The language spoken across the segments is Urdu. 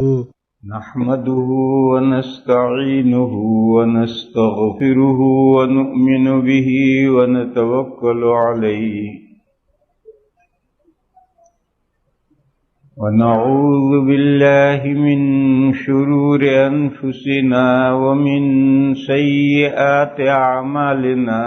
نحمده ونستعينه ونستغفره ونؤمن به ونتوكل عليه ونعوذ بالله من شرور أنفسنا ومن سيئات أعمالنا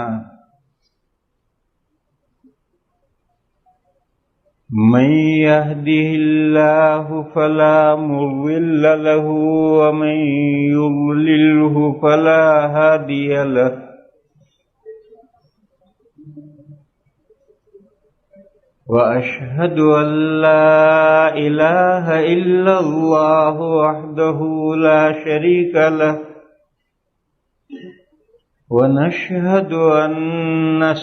من يهده الله فلا مضل له ومن يضلله فلا هادي له وأشهد أن لا إله إلا الله وحده لا شريك له ونشهد أن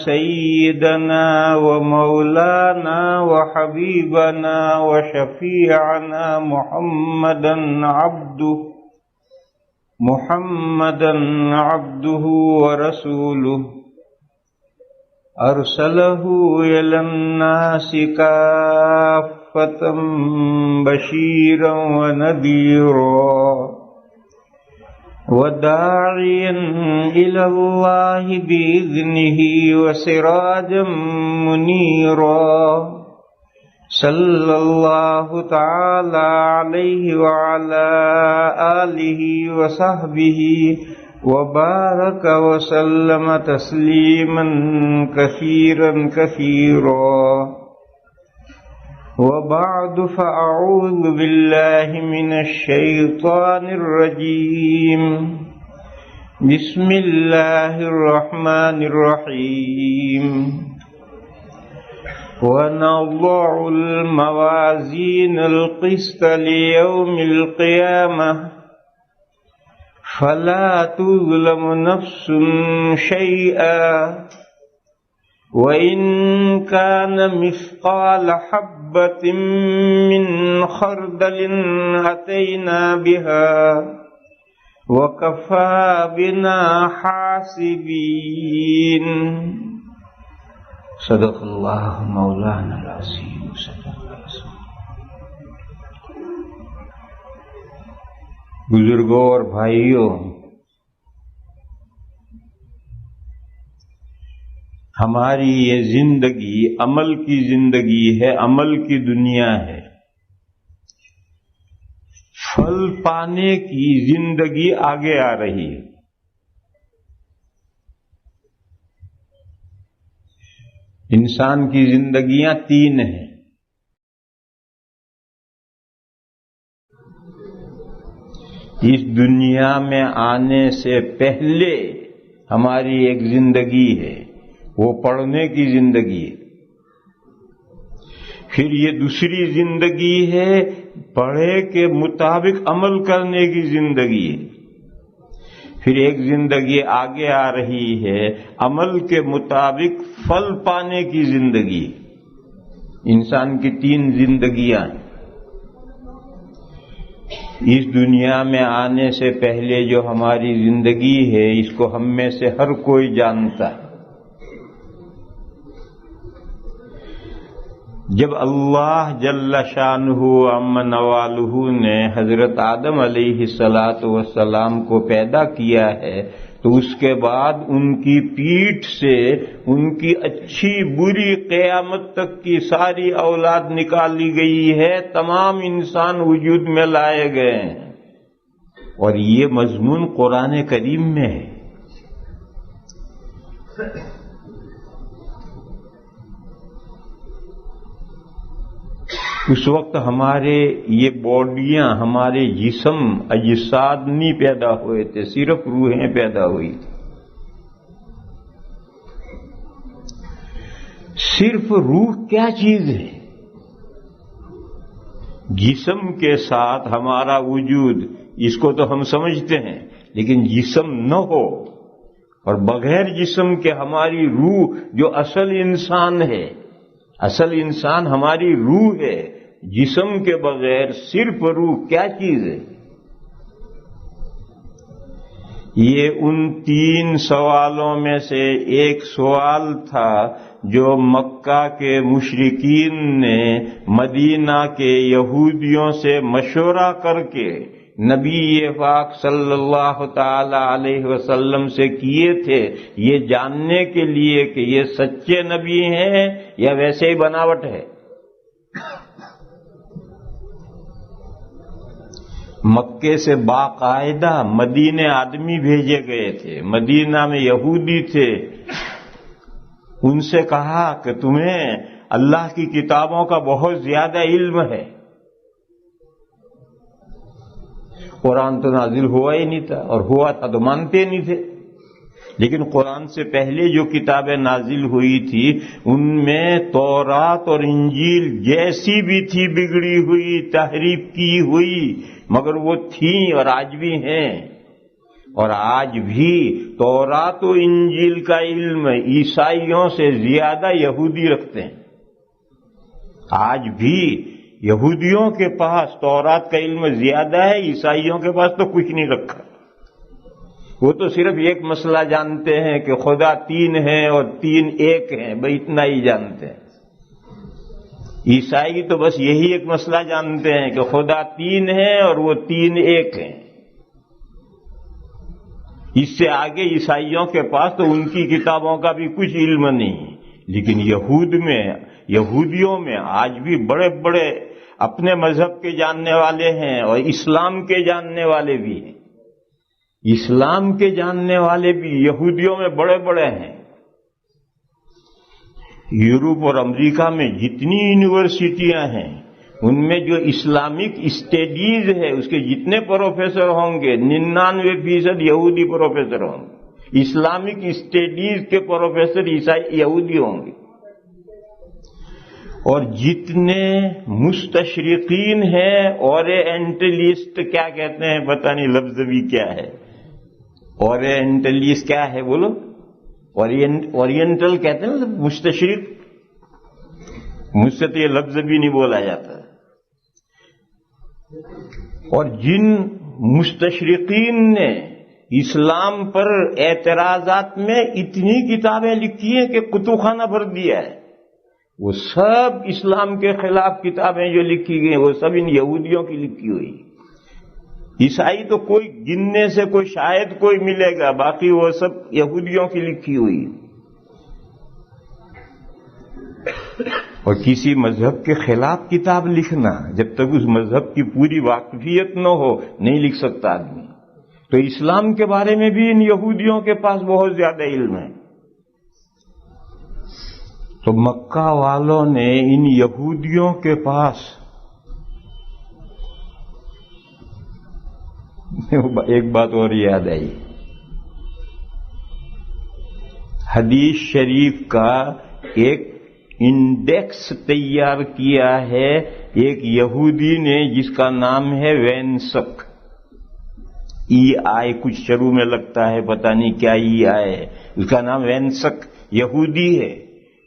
سيدنا ومولانا وحبيبنا وشفيعنا محمدا عبده ورسوله أرسله إلى الناس كافة بشيرا ونذيرا وداعيا إلى الله بإذنه وسراجا منيرا صلى الله تعالى عليه وعلى آله وصحبه وبارك وسلم تسليما كثيرا كثيرا وبعد فأعوذ بالله من الشيطان الرجيم بسم الله الرحمن الرحيم ونضع الموازين القسط ليوم القيامة فلا تظلم نفس شيئا وإن كان مثقال حبة من خردل أتينا بها وكفى بنا حاسبين صدق الله مولانا العظيم. بزرگوں اور بھائیوں، ہماری یہ زندگی عمل کی زندگی ہے، عمل کی دنیا ہے. پھل پانے کی زندگی آگے آ رہی ہے. انسان کی زندگیاں تین ہیں. اس دنیا میں آنے سے پہلے ہماری ایک زندگی ہے، وہ پڑھنے کی زندگی ہے. پھر یہ دوسری زندگی ہے، پڑھے کے مطابق عمل کرنے کی زندگی ہے. پھر ایک زندگی آگے آ رہی ہے، عمل کے مطابق پھل پانے کی زندگی. انسان کی تین زندگیاں ہیں. اس دنیا میں آنے سے پہلے جو ہماری زندگی ہے، اس کو ہم میں سے ہر کوئی جانتا ہے. جب اللہ جل شانہ عم نوالہ نے حضرت آدم علیہ السلام کو پیدا کیا ہے، تو اس کے بعد ان کی پیٹھ سے ان کی اچھی بری قیامت تک کی ساری اولاد نکالی گئی ہے. تمام انسان وجود میں لائے گئے ہیں، اور یہ مضمون قرآن کریم میں ہے. اس وقت ہمارے یہ باڈیاں، ہمارے جسم اجساد نہیں پیدا ہوئے تھے، صرف روحیں پیدا ہوئی. صرف روح کیا چیز ہے؟ جسم کے ساتھ ہمارا وجود، اس کو تو ہم سمجھتے ہیں، لیکن جسم نہ ہو اور بغیر جسم کے ہماری روح جو اصل انسان ہے، اصل انسان ہماری روح ہے. جسم کے بغیر صرف روح کیا چیز ہے؟ یہ ان 3 سوالوں میں سے ایک سوال تھا جو مکہ کے مشرکین نے مدینہ کے یہودیوں سے مشورہ کر کے نبی پاک صلی اللہ تعالی علیہ وسلم سے کیے تھے، یہ جاننے کے لیے کہ یہ سچے نبی ہیں یا ویسے ہی بناوٹ ہے۔ مکے سے باقاعدہ مدینے آدمی بھیجے گئے تھے، مدینہ میں یہودی تھے، ان سے کہا کہ تمہیں اللہ کی کتابوں کا بہت زیادہ علم ہے۔ قرآن تو نازل ہوا ہی نہیں تھا، اور ہوا تھا تو مانتے نہیں تھے، لیکن قرآن سے پہلے جو کتابیں نازل ہوئی تھی ان میں تورات اور انجیل جیسی بھی تھی، بگڑی ہوئی، تحریف کی ہوئی، مگر وہ تھیں اور آج بھی ہیں۔ اور آج بھی تورات و انجیل کا علم عیسائیوں سے زیادہ یہودی رکھتے ہیں۔ آج بھی یہودیوں کے پاس تورات کا علم زیادہ ہے، عیسائیوں کے پاس تو کچھ نہیں رکھا۔ وہ تو صرف ایک مسئلہ جانتے ہیں کہ خدا 3 ہے اور 3 ایک ہیں، بھئی اتنا ہی جانتے ہیں۔ عیسائی تو بس یہی ایک مسئلہ جانتے ہیں کہ خدا 3 ہے اور وہ 3 ایک ہیں۔ اس سے آگے عیسائیوں کے پاس تو ان کی کتابوں کا بھی کچھ علم نہیں۔ لیکن یہودیوں میں آج بھی بڑے بڑے اپنے مذہب کے جاننے والے ہیں اور اسلام کے جاننے والے بھی ہیں۔ اسلام کے جاننے والے بھی یہودیوں میں بڑے بڑے ہیں۔ یورپ اور امریکہ میں جتنی یونیورسٹیاں ہیں ان میں جو اسلامک اسٹڈیز ہے اس کے جتنے پروفیسر ہوں گے 99% یہودی پروفیسر ہوں گے۔ اسلامک اسٹڈیز کے پروفیسر عیسائی یہودی ہوں گے۔ اور جتنے مستشرقین ہیں اورینٹلسٹ کیا کہتے ہیں پتہ نہیں، لفظ بھی کیا ہے اورینٹلسٹ، کیا ہے بولو؟ اورینٹل کہتے ہیں مستشرق، مجھ سے تو یہ لفظ بھی نہیں بولا جاتا۔ اور جن مستشرقین نے اسلام پر اعتراضات میں اتنی کتابیں لکھی ہیں کہ کتب خانہ بھر دیا ہے، وہ سب اسلام کے خلاف کتابیں جو لکھی گئی وہ سب ان یہودیوں کی لکھی ہوئی۔ عیسائی تو کوئی گننے سے کوئی شاید کوئی ملے گا، باقی وہ سب یہودیوں کی لکھی ہوئی۔ اور کسی مذہب کے خلاف کتاب لکھنا جب تک اس مذہب کی پوری واقفیت نہ ہو نہیں لکھ سکتا آدمی۔ تو اسلام کے بارے میں بھی ان یہودیوں کے پاس بہت زیادہ علم ہے۔ تو مکہ والوں نے ان یہودیوں کے پاس ایک بات اور یاد آئی، حدیث شریف کا ایک انڈیکس تیار کیا ہے ایک یہودی نے جس کا نام ہے وینسک، EI کچھ شروع میں لگتا ہے، پتہ نہیں کیا EI ہے، اس کا نام وینسک یہودی ہے۔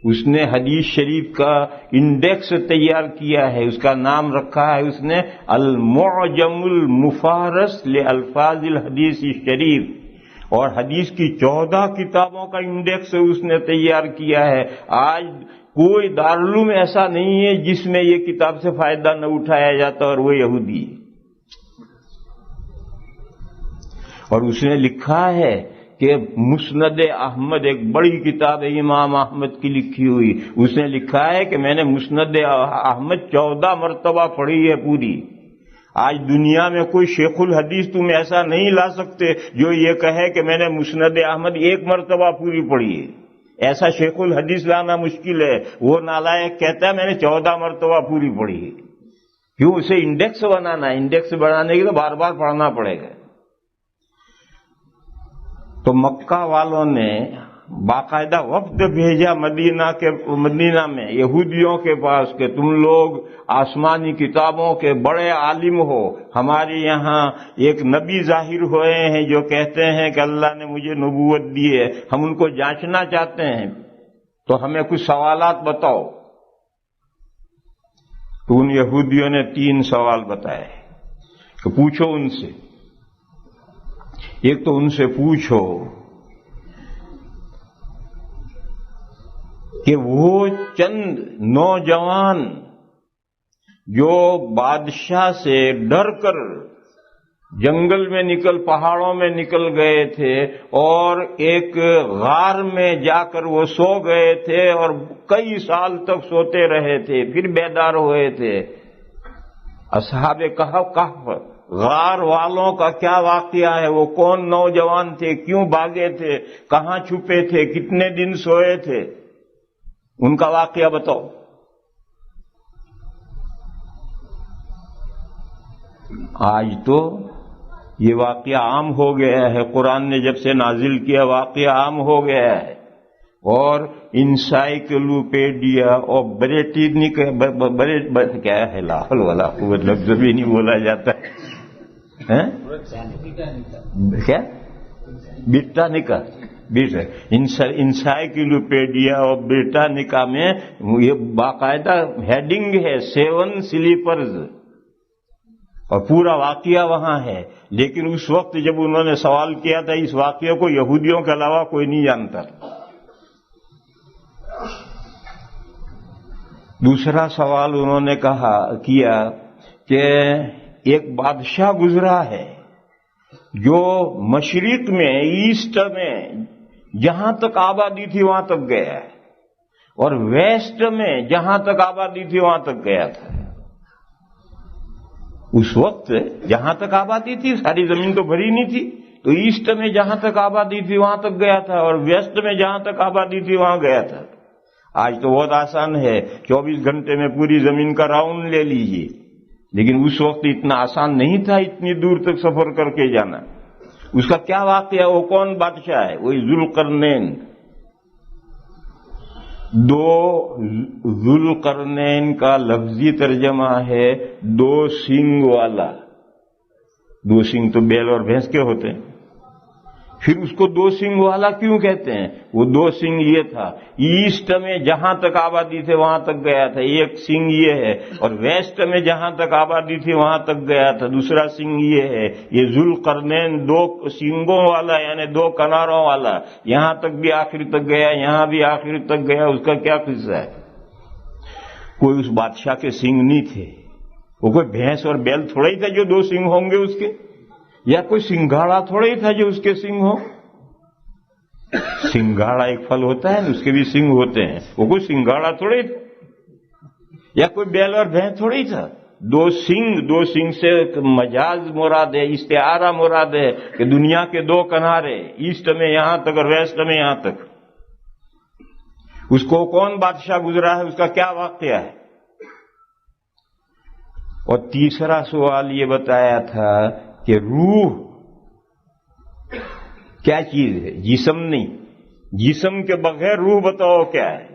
اس نے حدیث شریف کا انڈیکس تیار کیا ہے، اس کا نام رکھا ہے اس نے المعجم المفارس لالفاظ الحدیث الشریف، اور حدیث کی 14 کتابوں کا انڈیکس اس نے تیار کیا ہے۔ آج کوئی دارالعلوم ایسا نہیں ہے جس میں یہ کتاب سے فائدہ نہ اٹھایا جاتا، اور وہ یہودی ہے۔ اور اس نے لکھا ہے کہ مسند احمد ایک بڑی کتاب ہے امام احمد کی لکھی ہوئی، اس نے لکھا ہے کہ میں نے مسند احمد 14 مرتبہ پڑھی ہے پوری۔ آج دنیا میں کوئی شیخ الحدیث تم ایسا نہیں لا سکتے جو یہ کہے کہ میں نے مسند احمد 1 مرتبہ پوری پڑھی ہے۔ ایسا شیخ الحدیث لانا مشکل ہے، وہ نالائق کہتا ہے میں نے 14 مرتبہ پوری پڑھی ہے۔ کیوں؟ اسے انڈیکس بنانا ہے، انڈیکس بنانے کے لیے بار بار پڑھنا پڑے گا۔ تو مکہ والوں نے باقاعدہ وفد بھیجا مدینہ میں یہودیوں کے پاس کہ تم لوگ آسمانی کتابوں کے بڑے عالم ہو، ہمارے یہاں ایک نبی ظاہر ہوئے ہیں جو کہتے ہیں کہ اللہ نے مجھے نبوت دی ہے، ہم ان کو جانچنا چاہتے ہیں، تو ہمیں کچھ سوالات بتاؤ۔ تو ان یہودیوں نے 3 سوال بتائے کہ پوچھو ان سے۔ ایک تو ان سے پوچھو کہ وہ چند نوجوان جو بادشاہ سے ڈر کر جنگل میں پہاڑوں میں نکل گئے تھے اور ایک غار میں جا کر وہ سو گئے تھے اور کئی سال تک سوتے رہے تھے، پھر بیدار ہوئے تھے، اصحاب کہف غار والوں کا کیا واقعہ ہے؟ وہ کون نوجوان تھے؟ کیوں بھاگے تھے؟ کہاں چھپے تھے؟ کتنے دن سوئے تھے؟ ان کا واقعہ بتاؤ۔ آج تو یہ واقعہ عام ہو گیا ہے، قرآن نے جب سے نازل کیا واقعہ عام ہو گیا ہے، اور انسائکلوپیڈیا اور کیا ہے، لا حول ولا قوت، لفظ بھی نہیں بولا جاتا کیا، برٹانیکا انسائکلوپیڈیا اور برٹانیکا میں یہ باقاعدہ ہیڈنگ ہے 7 سلیپرز، اور پورا واقعہ وہاں ہے۔ لیکن اس وقت جب انہوں نے سوال کیا تھا اس واقعے کو یہودیوں کے علاوہ کوئی نہیں جانتا۔ دوسرا سوال انہوں نے کیا کہ ایک بادشاہ گزرا ہے جو مشرق میں، ایسٹ میں جہاں تک آبادی تھی وہاں تک گیا ہے، اور ویسٹ میں جہاں تک آبادی تھی وہاں تک گیا تھا۔ اس وقت جہاں تک آبادی تھی ساری زمین تو بھری نہیں تھی، تو ایسٹ میں جہاں تک آبادی تھی وہاں تک گیا تھا، اور ویسٹ میں جہاں تک آبادی تھی وہاں گیا تھا۔ آج تو بہت آسان ہے، 24 گھنٹے میں پوری زمین کا راؤنڈ لے لیجیے، لیکن اس وقت اتنا آسان نہیں تھا اتنی دور تک سفر کر کے جانا۔ اس کا کیا واقعہ؟ وہ کون بادشاہ ہے؟ وہی ذوالقرنین۔ ذوالقرنین کا لفظی ترجمہ ہے 2 سینگ والا۔ 2 سینگ تو بیل اور بھینس کے ہوتے ہیں، پھر اس کو 2 سینگ والا کیوں کہتے ہیں؟ وہ 2 سینگ یہ تھا، ایسٹ میں جہاں تک آبادی تھے وہاں تک گیا تھا، ایک سینگ یہ ہے، اور ویسٹ میں جہاں تک آبادی تھی وہاں تک گیا تھا، دوسرا سینگ یہ ہے۔ یہ ذوالقرنین 2 سینگوں والا یعنی 2 کناروں والا، یہاں تک بھی آخر تک گیا، یہاں بھی آخر تک گیا۔ اس کا کیا قصہ ہے؟ کوئی اس بادشاہ کے سینگ نہیں تھے، وہ کوئی بھینس اور بیل تھوڑا ہی تھا جو 2 سینگ ہوں گے اس کے، یا کوئی سنگھاڑا تھوڑا ہی تھا جو اس کے سینگ ہو۔ سنگھاڑا ایک پھل ہوتا ہے، اس کے بھی سینگ ہوتے ہیں، وہ کوئی سنگھاڑا تھوڑا ہی تھا، یا کوئی بیل اور بھینس تھوڑا ہی تھا۔ 2 سینگ سے مجاز مراد ہے، استعارہ مراد ہے کہ دنیا کے 2 کنارے، ایسٹ میں یہاں تک اور ویسٹ میں یہاں تک۔ اس کو کون بادشاہ گزرا ہے؟ اس کا کیا واقعہ ہے؟ اور تیسرا سوال یہ بتایا تھا کہ روح کیا چیز ہے؟ جسم نہیں، جسم کے بغیر روح بتاؤ کیا ہے؟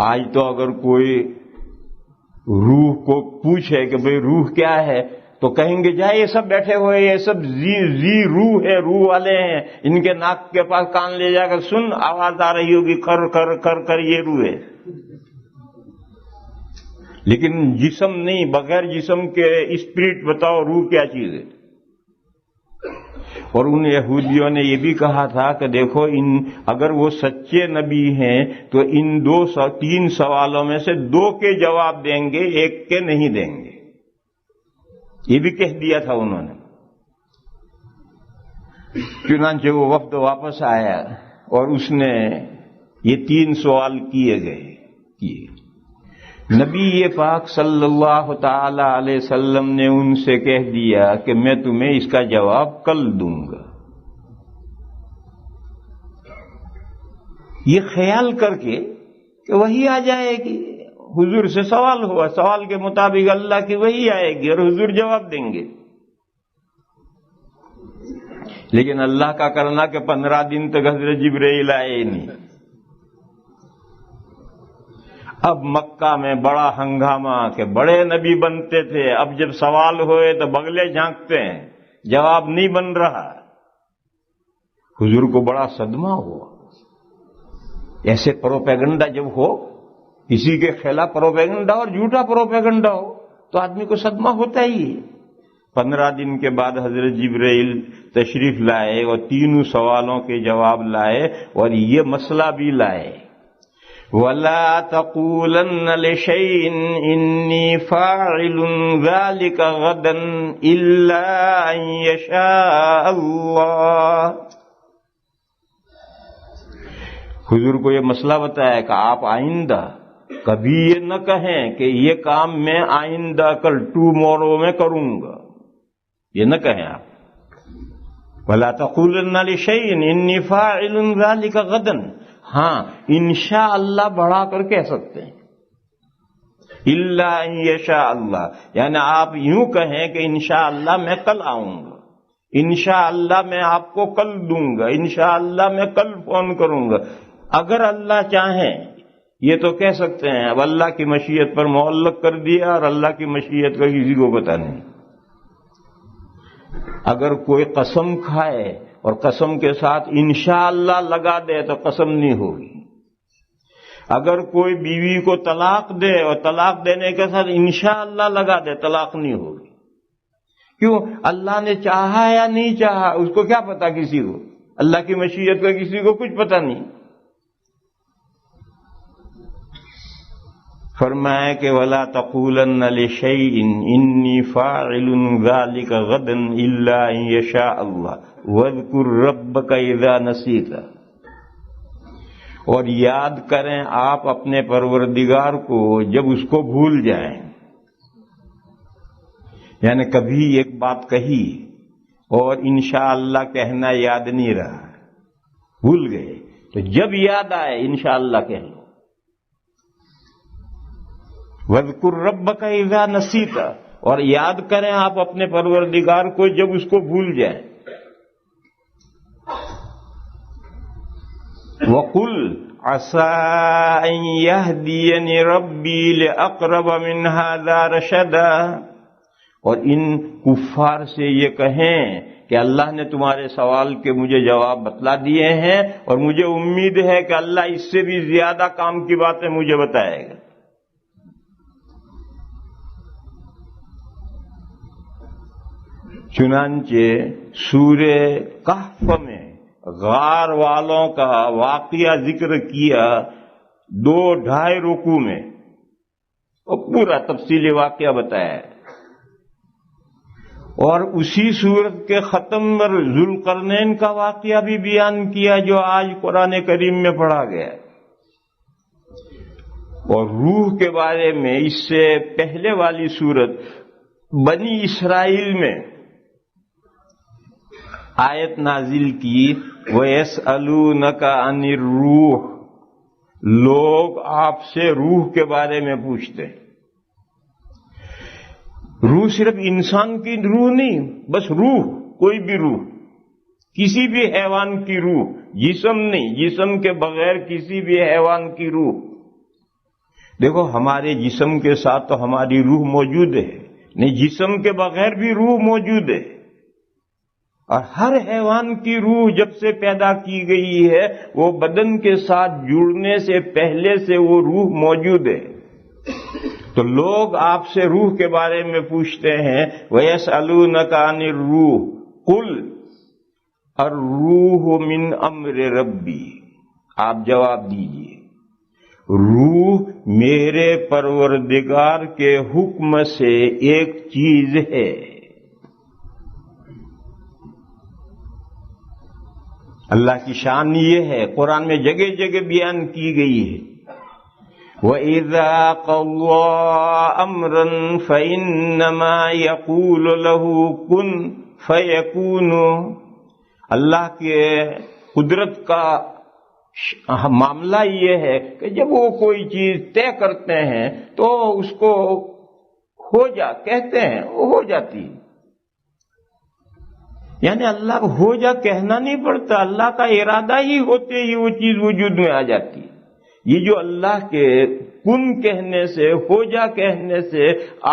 آج تو اگر کوئی روح کو پوچھے کہ بھئی روح کیا ہے تو کہیں گے جائے یہ سب بیٹھے ہوئے یہ سب زی روح ہے، روح والے ہیں، ان کے ناک کے پاس کان لے جا کر سن، آواز آ رہی ہوگی کر کر کر کر، یہ روح ہے۔ لیکن جسم نہیں، بغیر جسم کے اسپرٹ بتاؤ روح کیا چیز ہے؟ اور ان یہودیوں نے یہ بھی کہا تھا کہ دیکھو اگر وہ سچے نبی ہیں تو ان 3 سوالوں میں سے 2 کے جواب دیں گے، 1 کے نہیں دیں گے، یہ بھی کہہ دیا تھا انہوں نے۔ چنانچہ وہ وفد واپس آیا اور اس نے یہ 3 سوال کیے گئے۔ نبی پاک صلی اللہ تعالی علیہ وسلم نے ان سے کہہ دیا کہ میں تمہیں اس کا جواب کل دوں گا۔ یہ خیال کر کے کہ وہی آ جائے گی، حضور سے سوال ہوا، سوال کے مطابق اللہ کی وحی آئے گی اور حضور جواب دیں گے۔ لیکن اللہ کا کرنا کہ 15 دن تک حضرت جبرائیل آئے نہیں۔ اب مکہ میں بڑا ہنگامہ کہ بڑے نبی بنتے تھے، اب جب سوال ہوئے تو بغلے جھانکتے ہیں، جواب نہیں بن رہا۔ حضور کو بڑا صدمہ ہوا۔ ایسے پروپیگنڈا جب ہو، کسی کے خلاف پروپیگنڈا اور جھوٹا پروپیگنڈا ہو تو آدمی کو صدمہ ہوتا ہی ہے۔ 15 دن کے بعد حضرت جبرائیل تشریف لائے اور 3 سوالوں کے جواب لائے اور یہ مسئلہ بھی لائے. وَلَا تَقُولَنَّ لِشَيْءٍ إِنِّي فَاعِلٌ ذَلِكَ غَدًا إِلَّا أَن يَشَاءَ اللَّهُ. حضور کو یہ مسئلہ بتایا کہ آپ آئندہ کبھی یہ نہ کہیں کہ یہ کام میں آئندہ کل ٹمورو میں کروں گا، یہ نہ کہیں آپ. وَلَا تَقُولَنَّ لِشَيْءٍ إِنِّي فَاعِلٌ ذَلِكَ غَدًا. ہاں انشاءاللہ بڑھا کر کہہ سکتے ہیں. الا ان یشاء اللہ، یعنی آپ یوں کہیں کہ انشاءاللہ میں کل آؤں گا، انشاءاللہ میں آپ کو کل دوں گا، انشاءاللہ میں کل فون کروں گا. اگر اللہ چاہیں یہ تو کہہ سکتے ہیں. اب اللہ کی مشیت پر معلق کر دیا اور اللہ کی مشیت کا کسی کو پتہ نہیں. اگر کوئی قسم کھائے اور قسم کے ساتھ انشاءاللہ لگا دے تو قسم نہیں ہوگی. اگر کوئی بیوی کو طلاق دے اور طلاق دینے کے ساتھ انشاءاللہ لگا دے طلاق نہیں ہوگی. کیوں؟ اللہ نے چاہا یا نہیں چاہا اس کو کیا پتا کسی کو؟ اللہ کی مشیت کا کسی کو کچھ پتا نہیں. فرمایا کہ وَلَا تَقُولَنَّ لِشَيْءٍ إِنِّي فَاعِلٌ ذَلِكَ غَدًا إِلَّا أَن يَشَاءَ اللَّهُ وَاذْكُرْ رَبَّكَ إِذَا نَسِيتَ. اور یاد کریں آپ اپنے پروردگار کو جب اس کو بھول جائیں. یعنی کبھی ایک بات کہی اور انشاءاللہ کہنا یاد نہیں رہا، بھول گئے، تو جب یاد آئے انشاءاللہ کہہ لو. وَاذْكُرْ رَبَّكَ إِذَا نَسِيتَ، اور یاد کریں آپ اپنے پروردگار کو جب اس کو بھول جائیں. وَقُلْ عَسَىٰ أَن يَهْدِيَنِ رَبِّي لِأَقْرَبَ مِنْ هَٰذَا رَشَدًا. اور ان کفار سے یہ کہیں کہ اللہ نے تمہارے سوال کے مجھے جواب بتلا دیے ہیں اور مجھے امید ہے کہ اللہ اس سے بھی زیادہ کام کی باتیں مجھے بتائے گا. چنانچہ سورہ کہف میں غار والوں کا واقعہ ذکر کیا 2-2.5 رکوع میں، اور پورا تفصیلی واقعہ بتایا. اور اسی سورت کے ختم پر ذوالقرنین کا واقعہ بھی بیان کیا جو آج قرآن کریم میں پڑھا گیا. اور روح کے بارے میں اس سے پہلے والی سورت بنی اسرائیل میں آیت نازل کی وَيَسْأَلُونَكَ عَنِ الرُّوحِ. لوگ آپ سے روح کے بارے میں پوچھتے ہیں. روح صرف انسان کی روح نہیں، بس روح، کوئی بھی روح، کسی بھی حیوان کی روح، جسم نہیں، جسم کے بغیر کسی بھی حیوان کی روح. دیکھو ہمارے جسم کے ساتھ تو ہماری روح موجود ہے، نہیں جسم کے بغیر بھی روح موجود ہے. اور ہر حیوان کی روح جب سے پیدا کی گئی ہے وہ بدن کے ساتھ جڑنے سے پہلے سے وہ روح موجود ہے. تو لوگ آپ سے روح کے بارے میں پوچھتے ہیں وَيَسْأَلُونَكَ عَنِ الرُّوحِ قُلْ الرُّوحُ مِنْ أَمْرِ رَبِّي. آپ جواب دیجئے روح میرے پروردگار کے حکم سے ایک چیز ہے. اللہ کی شان یہ ہے، قرآن میں جگہ جگہ بیان کی گئی ہے. وَإِذَا قَضَىٰ أَمْرًا فَإِنَّمَا يَقُولُ لَهُ كُن فَيَكُونُ. اللہ کے قدرت کا معاملہ یہ ہے کہ جب وہ کوئی چیز طے کرتے ہیں تو اس کو کہتے ہیں وہ ہو جاتی ہے. یعنی اللہ کو ہو جا کہنا نہیں پڑتا، اللہ کا ارادہ ہی ہوتے ہی وہ چیز وجود میں آ جاتی ہے. یہ جو اللہ کے کن کہنے سے، ہو جا کہنے سے،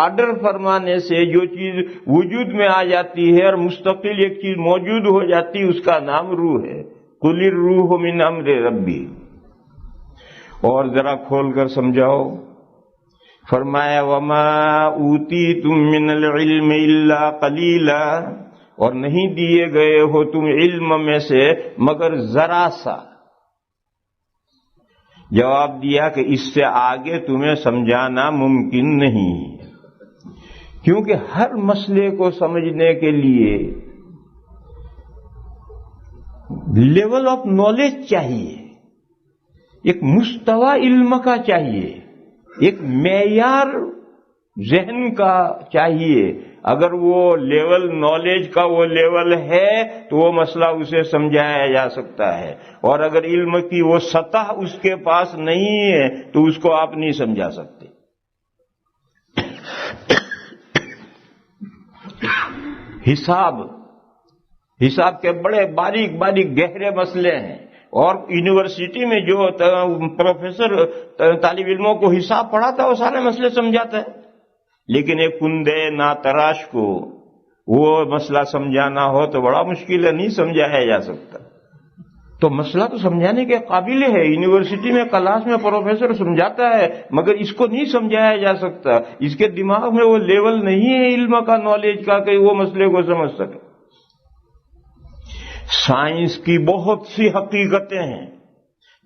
آرڈر فرمانے سے جو چیز وجود میں آ جاتی ہے اور مستقل ایک چیز موجود ہو جاتی ہے، اس کا نام روح ہے. قُلِ الرُّوحُ مِنْ أَمْرِ رَبِّي. اور ذرا کھول کر سمجھاؤ فرمایا وما اوتیتم من العلم الا قلیلا، اور نہیں دیے گئے ہو تم علم میں سے مگر ذرا سا۔ جواب دیا کہ اس سے آگے تمہیں سمجھانا ممکن نہیں، کیونکہ ہر مسئلے کو سمجھنے کے لیے لیول آف نالج چاہیے، ایک مستوی علم کا چاہیے، ایک معیار ذہن کا چاہیے۔ اگر وہ لیول نالج کا وہ لیول ہے تو وہ مسئلہ اسے سمجھایا جا سکتا ہے، اور اگر علم کی وہ سطح اس کے پاس نہیں ہے تو اس کو آپ نہیں سمجھا سکتے۔ حساب کے بڑے باریک باریک گہرے مسئلے ہیں، اور یونیورسٹی میں جو پروفیسر طالب علموں کو حساب پڑھاتا ہے وہ سارے مسئلے سمجھاتا ہے، لیکن ایک کندے نا تراش کو وہ مسئلہ سمجھانا ہو تو بڑا مشکل ہے، نہیں سمجھایا جا سکتا۔ تو مسئلہ تو سمجھانے کے قابل ہے، یونیورسٹی میں کلاس میں پروفیسر سمجھاتا ہے مگر اس کو نہیں سمجھایا جا سکتا، اس کے دماغ میں وہ لیول نہیں ہے علم کا، نالج کا، کہ وہ مسئلے کو سمجھ سکے۔ سائنس کی بہت سی حقیقتیں ہیں،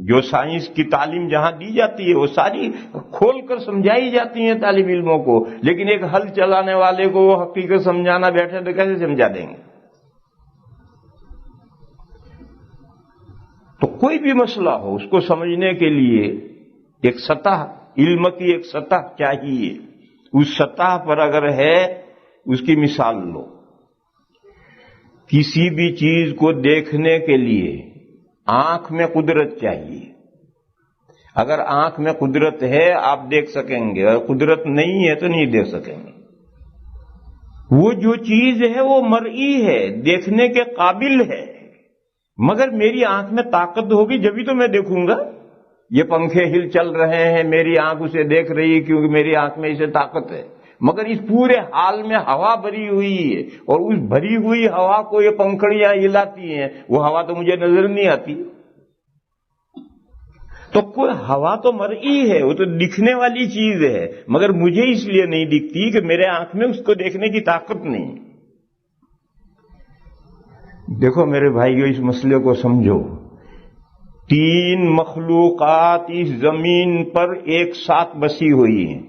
جو سائنس کی تعلیم جہاں دی جاتی ہے وہ ساری کھول کر سمجھائی جاتی ہیں طالب علموں کو، لیکن ایک ہل چلانے والے کو وہ حقیقت سمجھانا بیٹھے تو کیسے سمجھا دیں گے؟ تو کوئی بھی مسئلہ ہو اس کو سمجھنے کے لیے ایک سطح، علم کی ایک سطح چاہیے، اس سطح پر اگر ہے، اس کی مثال لو۔ کسی بھی چیز کو دیکھنے کے لیے آنکھ میں قدرت چاہیے، اگر آنکھ میں قدرت ہے آپ دیکھ سکیں گے، اور قدرت نہیں ہے تو نہیں دیکھ سکیں گے۔ وہ جو چیز ہے وہ مرئی ہے، دیکھنے کے قابل ہے، مگر میری آنکھ میں طاقت ہوگی جبھی تو میں دیکھوں گا۔ یہ پنکھے ہل چل رہے ہیں، میری آنکھ اسے دیکھ رہی ہے کیونکہ میری آنکھ میں اسے طاقت ہے، مگر اس پورے حال میں ہوا بھری ہوئی ہے، اور اس بھری ہوئی ہوا کو یہ پنکھڑیاں ہلاتی ہیں، وہ ہوا تو مجھے نظر نہیں آتی۔ تو کوئی ہوا تو مرئی ہے، وہ تو دکھنے والی چیز ہے، مگر مجھے اس لیے نہیں دکھتی کہ میرے آنکھ میں اس کو دیکھنے کی طاقت نہیں۔ دیکھو میرے بھائیو، اس مسئلے کو سمجھو۔ 3 مخلوقات اس زمین پر ایک ساتھ بسی ہوئی ہیں،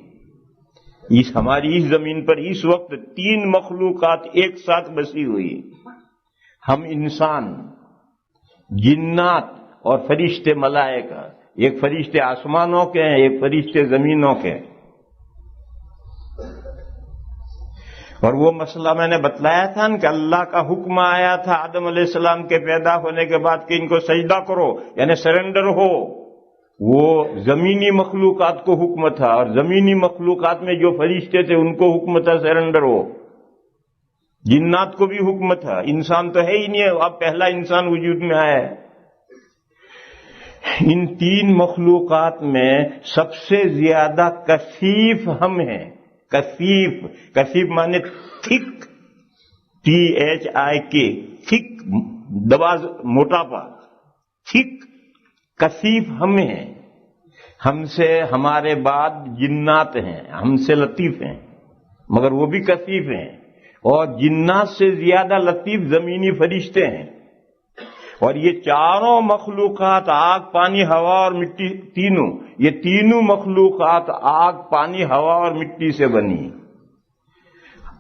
ہماری اس زمین پر اس وقت 3 مخلوقات ایک ساتھ بسی ہوئی ہیں، ہم انسان، جنات اور فرشتے ملائکہ۔ ایک فرشتے آسمانوں کے ہیں، ایک فرشتے زمینوں کے ہیں۔ اور وہ مسئلہ میں نے بتلایا تھا کہ اللہ کا حکم آیا تھا آدم علیہ السلام کے پیدا ہونے کے بعد کہ ان کو سجدہ کرو، یعنی سرنڈر ہو۔ وہ زمینی مخلوقات کو حکم تھا، اور زمینی مخلوقات میں جو فرشتے تھے ان کو حکم تھا سرنڈر ہو۔ جنات کو بھی حکم تھا، انسان تو ہے ہی نہیں، اب پہلا انسان وجود میں آیا ہے۔ ان 3 مخلوقات میں سب سے زیادہ کثیف ہم ہیں۔ کثیف مانے تھک، THIK، تھک دبا موٹاپا، تھک کثیف ہم ہیں۔ ہم سے ہمارے بعد جنات ہیں، ہم سے لطیف ہیں، مگر وہ بھی کثیف ہیں، اور جنات سے زیادہ لطیف زمینی فرشتے ہیں۔ اور یہ چاروں مخلوقات، آگ پانی ہوا اور مٹی، یہ تینوں مخلوقات آگ پانی ہوا اور مٹی سے بنی۔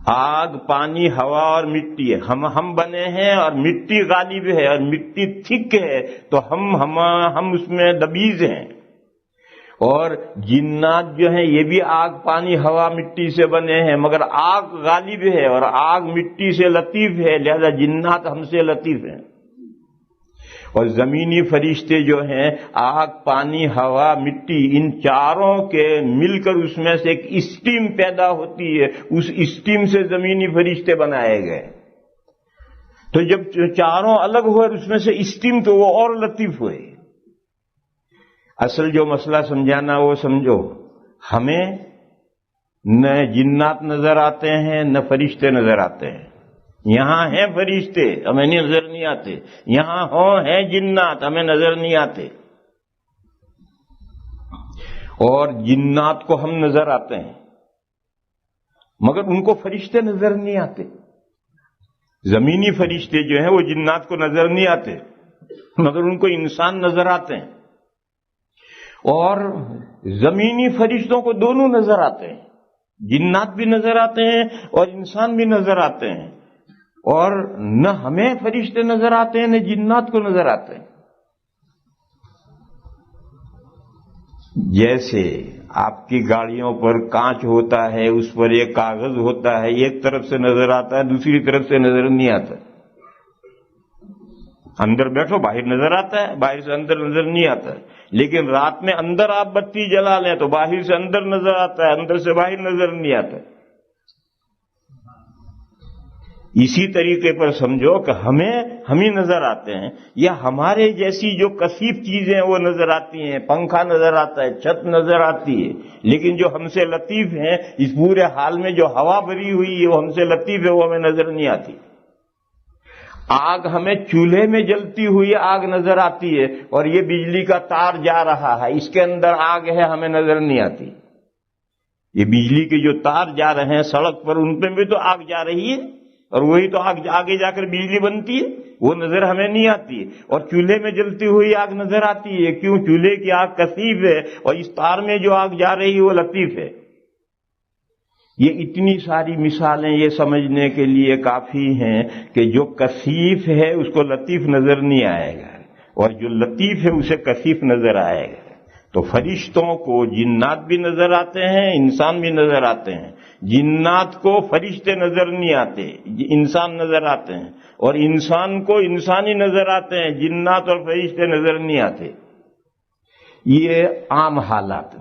آگ پانی ہوا اور مٹی ہے، ہم بنے ہیں، اور مٹی غالب ہے، اور مٹی تھک ہے تو ہم اس میں دبیز ہیں۔ اور جنات جو ہیں یہ بھی آگ پانی ہوا مٹی سے بنے ہیں، مگر آگ غالب ہے اور آگ مٹی سے لطیف ہے، لہذا جنات ہم سے لطیف ہیں۔ اور زمینی فرشتے جو ہیں آگ پانی ہوا مٹی، ان چاروں کے مل کر اس میں سے ایک اسٹیم پیدا ہوتی ہے، اس اسٹیم سے زمینی فرشتے بنائے گئے۔ تو جب چاروں الگ ہوئے اس میں سے اسٹیم تو وہ اور لطیف ہوئے۔ اصل جو مسئلہ سمجھانا وہ سمجھو، ہمیں نہ جنات نظر آتے ہیں نہ فرشتے نظر آتے ہیں۔ یہاں ہیں فرشتے، ہمیں نظر نہیں آتے، یہاں ہیں جنات، ہمیں نظر نہیں آتے۔ اور جنات کو ہم نظر آتے ہیں مگر ان کو فرشتے نظر نہیں آتے. زمینی فرشتے جو ہیں وہ جنات کو نظر نہیں آتے مگر ان کو انسان نظر آتے ہیں. اور زمینی فرشتوں کو دونوں نظر آتے ہیں، جنات بھی نظر آتے ہیں اور انسان بھی نظر آتے ہیں. اور نہ ہمیں فرشتے نظر آتے ہیں نہ جنات کو نظر آتے ہیں. جیسے آپ کی گاڑیوں پر کانچ ہوتا ہے، اس پر ایک کاغذ ہوتا ہے، ایک طرف سے نظر آتا ہے دوسری طرف سے نظر نہیں آتا. اندر بیٹھو باہر نظر آتا ہے، باہر سے اندر نظر نہیں آتا ہے. لیکن رات میں اندر آپ بتی جلا لیں تو باہر سے اندر نظر آتا ہے، اندر سے باہر نظر نہیں آتا ہے. اسی طریقے پر سمجھو کہ ہم ہی نظر آتے ہیں، یا ہمارے جیسی جو کثیف چیزیں وہ نظر آتی ہیں، پنکھا نظر آتا ہے، چھت نظر آتی ہے. لیکن جو ہم سے لطیف ہیں، اس پورے حال میں جو ہوا بھری ہوئی ہے وہ ہم سے لطیف ہے، وہ ہمیں نظر نہیں آتی. آگ ہمیں چولہے میں جلتی ہوئی آگ نظر آتی ہے، اور یہ بجلی کا تار جا رہا ہے، اس کے اندر آگ ہے، ہمیں نظر نہیں آتی. یہ بجلی کے جو تار جا رہے ہیں سڑک پر، ان پہ بھی تو آگ جا رہی ہے، اور وہی تو آگے جا کر بجلی بنتی ہے، وہ نظر ہمیں نہیں آتی. اور چولہے میں جلتی ہوئی آگ نظر آتی ہے، کیوں؟ چولہے کی آگ کثیف ہے اور اس تار میں جو آگ جا رہی ہے وہ لطیف ہے. یہ اتنی ساری مثالیں یہ سمجھنے کے لیے کافی ہیں کہ جو کثیف ہے اس کو لطیف نظر نہیں آئے گا، اور جو لطیف ہے اسے کثیف نظر آئے گا. تو فرشتوں کو جنات بھی نظر آتے ہیں، انسان بھی نظر آتے ہیں. جنات کو فرشتے نظر نہیں آتے، انسان نظر آتے ہیں، اور انسان کو انسانی نظر آتے ہیں، جنات اور فرشتے نظر نہیں آتے. یہ عام حالات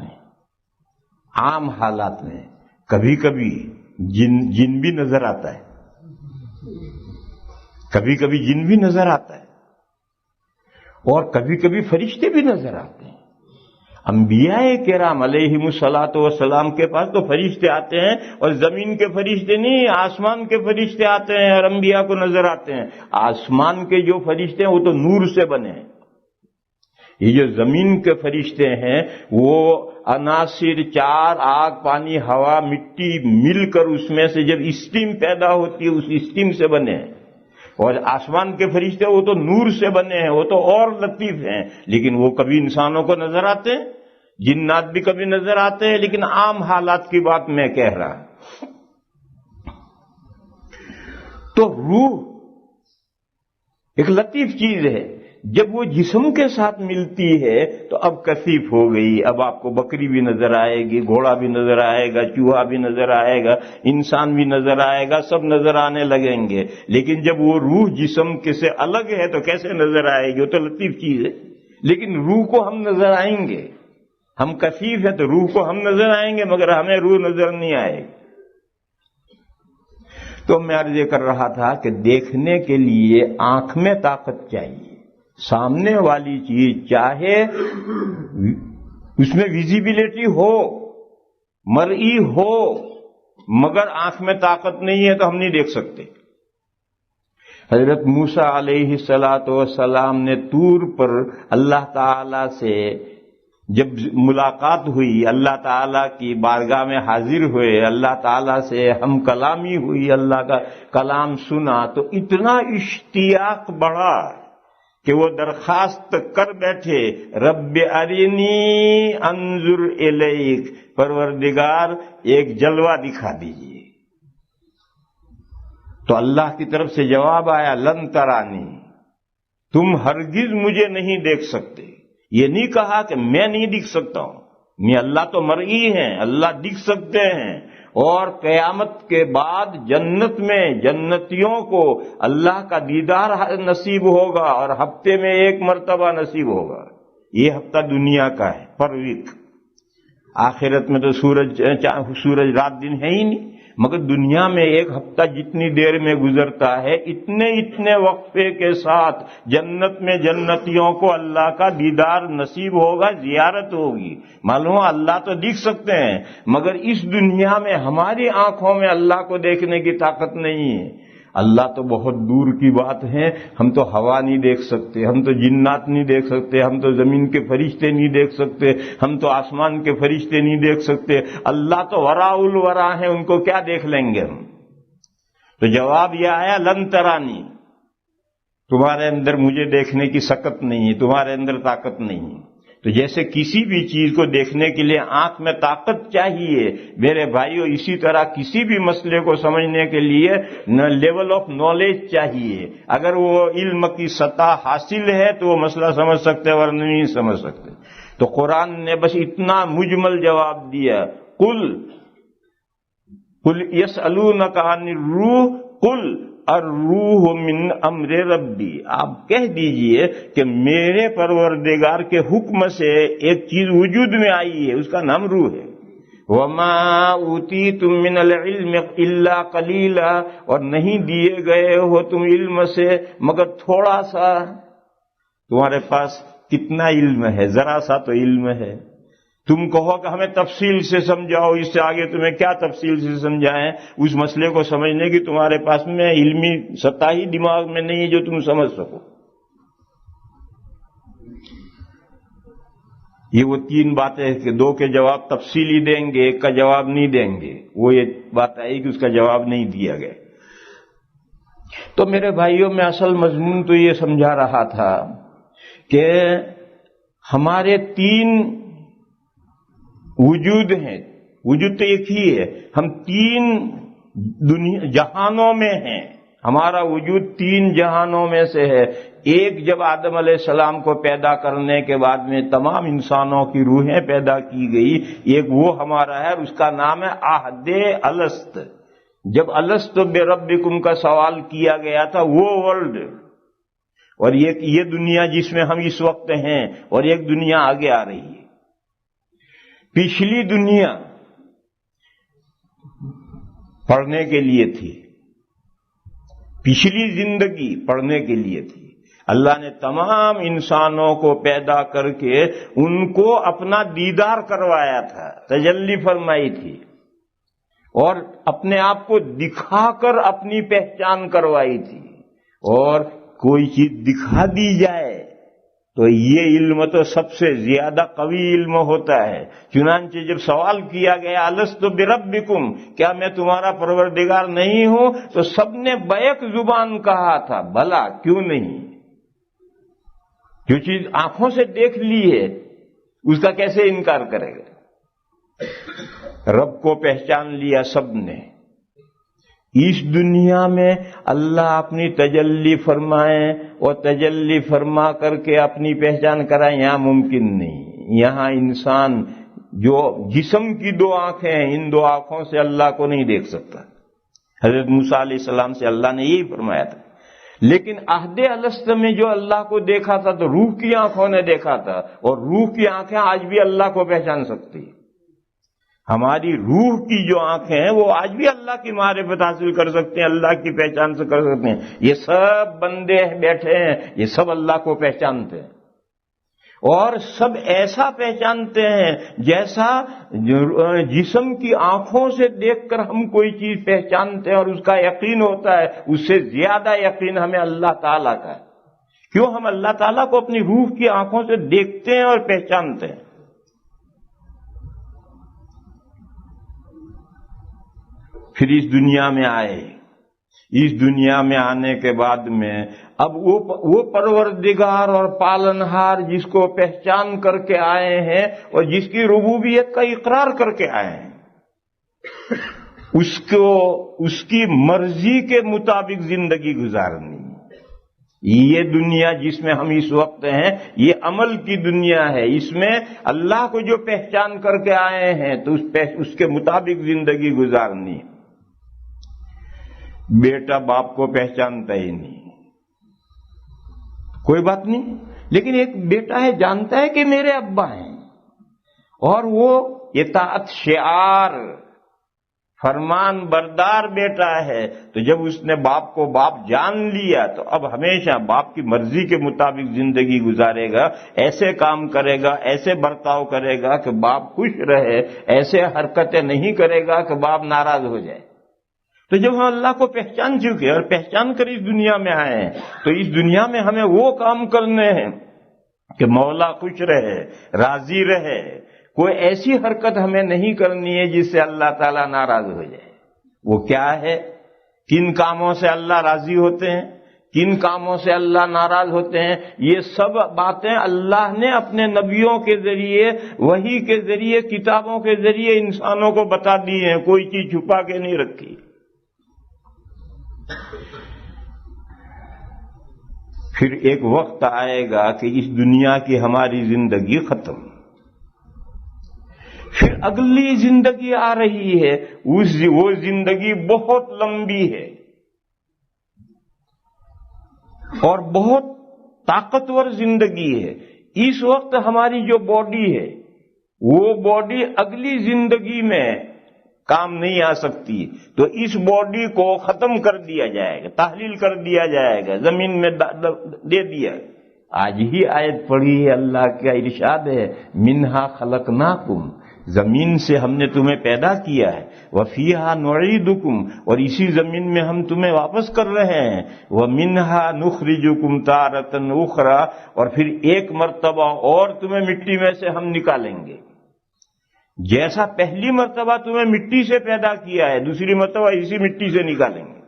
میں کبھی کبھی جن بھی نظر آتا ہے، کبھی کبھی جن بھی نظر آتا ہے، اور کبھی کبھی فرشتے بھی نظر آتے ہیں. انبیاء کرام علیہم الصلاۃ والسلام کے پاس تو فرشتے آتے ہیں، اور زمین کے فرشتے نہیں، آسمان کے فرشتے آتے ہیں اور انبیاء کو نظر آتے ہیں. آسمان کے جو فرشتے ہیں وہ تو نور سے بنے ہیں. یہ جو زمین کے فرشتے ہیں وہ عناصر 4 آگ پانی ہوا مٹی مل کر اس میں سے جب اسٹیم پیدا ہوتی ہے اس اسٹیم سے بنے ہیں. اور آسمان کے فرشتے وہ تو نور سے بنے ہیں، وہ تو اور لطیف ہیں، لیکن وہ کبھی انسانوں کو نظر آتے ہیں، جنات بھی کبھی نظر آتے ہیں، لیکن عام حالات کی بات میں کہہ رہا ہوں. تو روح ایک لطیف چیز ہے، جب وہ جسم کے ساتھ ملتی ہے تو اب کثیف ہو گئی. اب آپ کو بکری بھی نظر آئے گی، گھوڑا بھی نظر آئے گا، چوہا بھی نظر آئے گا، انسان بھی نظر آئے گا، سب نظر آنے لگیں گے. لیکن جب وہ روح جسم کے سے الگ ہے تو کیسے نظر آئے گی؟ وہ تو لطیف چیز ہے. لیکن روح کو ہم نظر آئیں گے. ہم کثیف ہیں تو روح کو ہم نظر آئیں گے مگر ہمیں روح نظر نہیں آئے گی. تو میں عرض کر رہا تھا کہ دیکھنے کے لیے آنکھ میں طاقت چاہیے. سامنے والی چیز چاہے اس میں ویزیبلٹی ہو، مرئی ہو، مگر آنکھ میں طاقت نہیں ہے تو ہم نہیں دیکھ سکتے. حضرت موسیٰ علیہ السلام نے طور پر اللہ تعالی سے جب ملاقات ہوئی، اللہ تعالیٰ کی بارگاہ میں حاضر ہوئے، اللہ تعالیٰ سے ہم کلامی ہوئی، اللہ کا کلام سنا تو اتنا اشتیاق بڑھا کہ وہ درخواست کر بیٹھے، رب ارنی انظر الیک، پروردگار ایک جلوہ دکھا دیجیے. تو اللہ کی طرف سے جواب آیا، لن ترانی، تم ہرگز مجھے نہیں دیکھ سکتے. یہ نہیں کہا کہ میں نہیں دکھ سکتا ہوں، میں اللہ تو مرئی ہیں، اللہ دکھ سکتے ہیں. اور قیامت کے بعد جنت میں جنتیوں کو اللہ کا دیدار نصیب ہوگا، اور ہفتے میں 1 مرتبہ نصیب ہوگا. یہ ہفتہ دنیا کا ہے پر ویک. آخرت میں تو سورج رات دن ہے ہی نہیں، مگر دنیا میں 1 ہفتہ جتنی دیر میں گزرتا ہے اتنے وقفے کے ساتھ جنت میں جنتیوں کو اللہ کا دیدار نصیب ہوگا، زیارت ہوگی. معلوم اللہ تو دیکھ سکتے ہیں مگر اس دنیا میں ہماری آنکھوں میں اللہ کو دیکھنے کی طاقت نہیں ہے. اللہ تو بہت دور کی بات ہے، ہم تو ہوا نہیں دیکھ سکتے، ہم تو جنات نہیں دیکھ سکتے، ہم تو زمین کے فرشتے نہیں دیکھ سکتے، ہم تو آسمان کے فرشتے نہیں دیکھ سکتے، اللہ تو وراء الورا ہیں، ان کو کیا دیکھ لیں گے ہم؟ تو جواب یہ آیا لن ترانی، تمہارے اندر مجھے دیکھنے کی سکت نہیں ہے، تمہارے اندر طاقت نہیں ہے۔ تو جیسے کسی بھی چیز کو دیکھنے کے لیے آنکھ میں طاقت چاہیے، میرے بھائیوں اسی طرح کسی بھی مسئلے کو سمجھنے کے لیے لیول آف نالج چاہیے۔ اگر وہ علم کی سطح حاصل ہے تو وہ مسئلہ سمجھ سکتے ورنہ نہیں سمجھ سکتے۔ تو قرآن نے بس اتنا مجمل جواب دیا، قل یسألونک عن الروح قل الروح من امر ربی، آپ کہہ دیجئے کہ میرے پروردگار کے حکم سے ایک چیز وجود میں آئی ہے، اس کا نام روح ہے۔ وما اوتیتم من العلم الا قلیلا، اور نہیں دیے گئے ہو تم علم سے مگر تھوڑا سا۔ تمہارے پاس کتنا علم ہے؟ ذرا سا تو علم ہے۔ تم کہو کہ ہمیں تفصیل سے سمجھاؤ، اس سے آگے تمہیں کیا تفصیل سے سمجھائیں؟ اس مسئلے کو سمجھنے کی تمہارے پاس میں علمی سطح ہی دماغ میں نہیں ہے جو تم سمجھ سکو۔ یہ وہ تین باتیں کہ دو کے جواب تفصیلی دیں گے، ایک کا جواب نہیں دیں گے، وہ یہ بات آئی کہ اس کا جواب نہیں دیا گیا۔ تو میرے بھائیوں میں اصل مضمون تو یہ سمجھا رہا تھا کہ ہمارے تین وجود ہیں، وجود تو ایک ہی ہے، ہم تین جہانوں میں ہیں، ہمارا وجود تین جہانوں میں سے ہے۔ ایک جب آدم علیہ السلام کو پیدا کرنے کے بعد میں تمام انسانوں کی روحیں پیدا کی گئی، ایک وہ ہمارا ہے اور اس کا نام ہے عہد الست۔ جب الست بربکم کا سوال کیا گیا تھا وہ ورلڈ، اور یہ دنیا جس میں ہم اس وقت ہیں، اور ایک دنیا آگے آ رہی ہے۔ پچھلی دنیا پڑھنے کے لیے تھی، پچھلی زندگی پڑھنے کے لیے تھی۔ اللہ نے تمام انسانوں کو پیدا کر کے ان کو اپنا دیدار کروایا تھا، تجلی فرمائی تھی، اور اپنے آپ کو دکھا کر اپنی پہچان کروائی تھی۔ اور کوئی چیز دکھا دی جائے تو یہ علم تو سب سے زیادہ قوی علم ہوتا ہے۔ چنانچہ جب سوال کیا گیا الست بربکم، کیا میں تمہارا پروردگار نہیں ہوں، تو سب نے بیک زبان کہا تھا بھلا کیوں نہیں۔ جو چیز آنکھوں سے دیکھ لی ہے اس کا کیسے انکار کرے گا؟ رب کو پہچان لیا سب نے۔ اس دنیا میں اللہ اپنی تجلی فرمائے اور تجلی فرما کر کے اپنی پہچان کرائے، یہاں ممکن نہیں۔ یہاں انسان جو جسم کی دو آنکھیں ہیں، ان دو آنکھوں سے اللہ کو نہیں دیکھ سکتا۔ حضرت موسیٰ علیہ السلام سے اللہ نے یہی فرمایا تھا۔ لیکن عہد الست میں جو اللہ کو دیکھا تھا تو روح کی آنکھوں نے دیکھا تھا، اور روح کی آنکھیں آج بھی اللہ کو پہچان سکتی ہیں۔ ہماری روح کی جو آنکھیں ہیں وہ آج بھی اللہ کی معرفت حاصل کر سکتے ہیں، اللہ کی پہچان سے کر سکتے ہیں۔ یہ سب بندے بیٹھے ہیں، یہ سب اللہ کو پہچانتے ہیں، اور سب ایسا پہچانتے ہیں جیسا جسم کی آنکھوں سے دیکھ کر ہم کوئی چیز پہچانتے ہیں اور اس کا یقین ہوتا ہے، اس سے زیادہ یقین ہمیں اللہ تعالیٰ کا ہے۔ کیوں؟ ہم اللہ تعالیٰ کو اپنی روح کی آنکھوں سے دیکھتے ہیں اور پہچانتے ہیں۔ پھر اس دنیا میں آئے، اس دنیا میں آنے کے بعد میں اب وہ پروردگار اور پالنہار جس کو پہچان کر کے آئے ہیں اور جس کی ربوبیت کا اقرار کر کے آئے ہیں، اس کی مرضی کے مطابق زندگی گزارنی۔ یہ دنیا جس میں ہم اس وقت ہیں یہ عمل کی دنیا ہے، اس میں اللہ کو جو پہچان کر کے آئے ہیں تو اس کے مطابق زندگی گزارنی۔ بیٹا باپ کو پہچانتا ہی نہیں، کوئی بات نہیں، لیکن ایک بیٹا ہے جانتا ہے کہ میرے ابا ہیں، اور وہ اطاعت شعار فرمان بردار بیٹا ہے۔ تو جب اس نے باپ کو باپ جان لیا تو اب ہمیشہ باپ کی مرضی کے مطابق زندگی گزارے گا، ایسے کام کرے گا، ایسے برتاؤ کرے گا کہ باپ خوش رہے، ایسے حرکتیں نہیں کرے گا کہ باپ ناراض ہو جائے۔ تو جب ہم اللہ کو پہچان چکے اور پہچان کر اس دنیا میں آئے ہیں تو اس دنیا میں ہمیں وہ کام کرنے ہیں کہ مولا خوش رہے، راضی رہے. کوئی ایسی حرکت ہمیں نہیں کرنی ہے جس سے اللہ تعالیٰ ناراض ہو جائے. وہ کیا ہے؟ کن کاموں سے اللہ راضی ہوتے ہیں، کن کاموں سے اللہ ناراض ہوتے ہیں، یہ سب باتیں اللہ نے اپنے نبیوں کے ذریعے، وحی کے ذریعے، کتابوں کے ذریعے انسانوں کو بتا دی ہیں. کوئی چیز چھپا کے نہیں رکھی. پھر ایک وقت آئے گا کہ اس دنیا کی ہماری زندگی ختم، پھر اگلی زندگی آ رہی ہے. وہ زندگی بہت لمبی ہے اور بہت طاقتور زندگی ہے. اس وقت ہماری جو باڈی ہے وہ باڈی اگلی زندگی میں کام نہیں آ سکتی، تو اس باڈی کو ختم کر دیا جائے گا، تحلیل کر دیا جائے گا، زمین میں دے دیا. آج ہی آیت پڑھی ہے، اللہ کا ارشاد ہے منہا خلقناکم، زمین سے ہم نے تمہیں پیدا کیا ہے، وفیہا نعیدکم، اور اسی زمین میں ہم تمہیں واپس کر رہے ہیں، ومنہا نخرجکم تارۃ اخری، اور پھر ایک مرتبہ اور تمہیں مٹی میں سے ہم نکالیں گے. جیسا پہلی مرتبہ تمہیں مٹی سے پیدا کیا ہے، دوسری مرتبہ اسی مٹی سے نکالیں گے.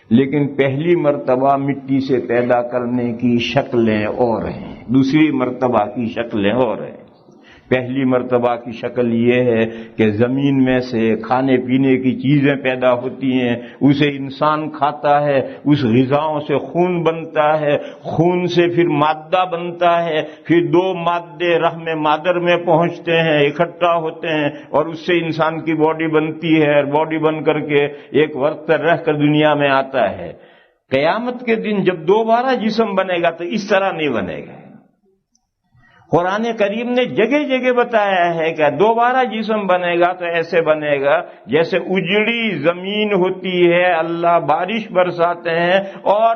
لیکن پہلی مرتبہ مٹی سے پیدا کرنے کی شکلیں اور ہیں، دوسری مرتبہ کی شکلیں اور ہیں. پہلی مرتبہ کی شکل یہ ہے کہ زمین میں سے کھانے پینے کی چیزیں پیدا ہوتی ہیں، اسے انسان کھاتا ہے، اس غذاؤں سے خون بنتا ہے، خون سے پھر مادہ بنتا ہے، پھر دو مادے رحم مادر میں پہنچتے ہیں، اکٹھا ہوتے ہیں، اور اس سے انسان کی باڈی بنتی ہے، اور باڈی بن کر کے ایک وقت رہ کر دنیا میں آتا ہے. قیامت کے دن جب دوبارہ جسم بنے گا تو اس طرح نہیں بنے گا. قرآن کریم نے جگہ جگہ بتایا ہے کہ دوبارہ جسم بنے گا تو ایسے بنے گا جیسے اجڑی زمین ہوتی ہے، اللہ بارش برساتے ہیں اور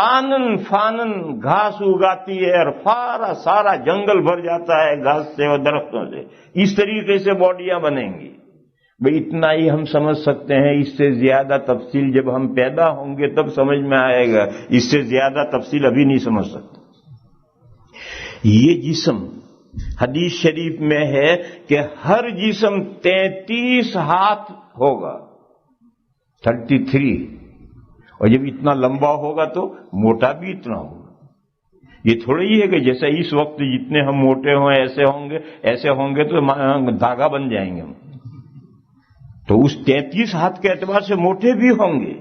آنن فانن گھاس اگاتی ہے اور سارا جنگل بھر جاتا ہے گھاس سے اور درختوں سے. اس طریقے سے باڈیاں بنیں گی. بھئی اتنا ہی ہم سمجھ سکتے ہیں، اس سے زیادہ تفصیل جب ہم پیدا ہوں گے تب سمجھ میں آئے گا، اس سے زیادہ تفصیل ابھی نہیں سمجھ سکتے. یہ جسم حدیث شریف میں ہے کہ ہر جسم 33 ہاتھ ہوگا، 33، اور جب اتنا لمبا ہوگا تو موٹا بھی اتنا ہوگا. یہ تھوڑا ہی ہے کہ جیسے اس وقت جتنے ہم موٹے ہوں ایسے ہوں گے تو دھاگا بن جائیں گے ہم. تو اس 33 ہاتھ کے اعتبار سے موٹے بھی ہوں گے.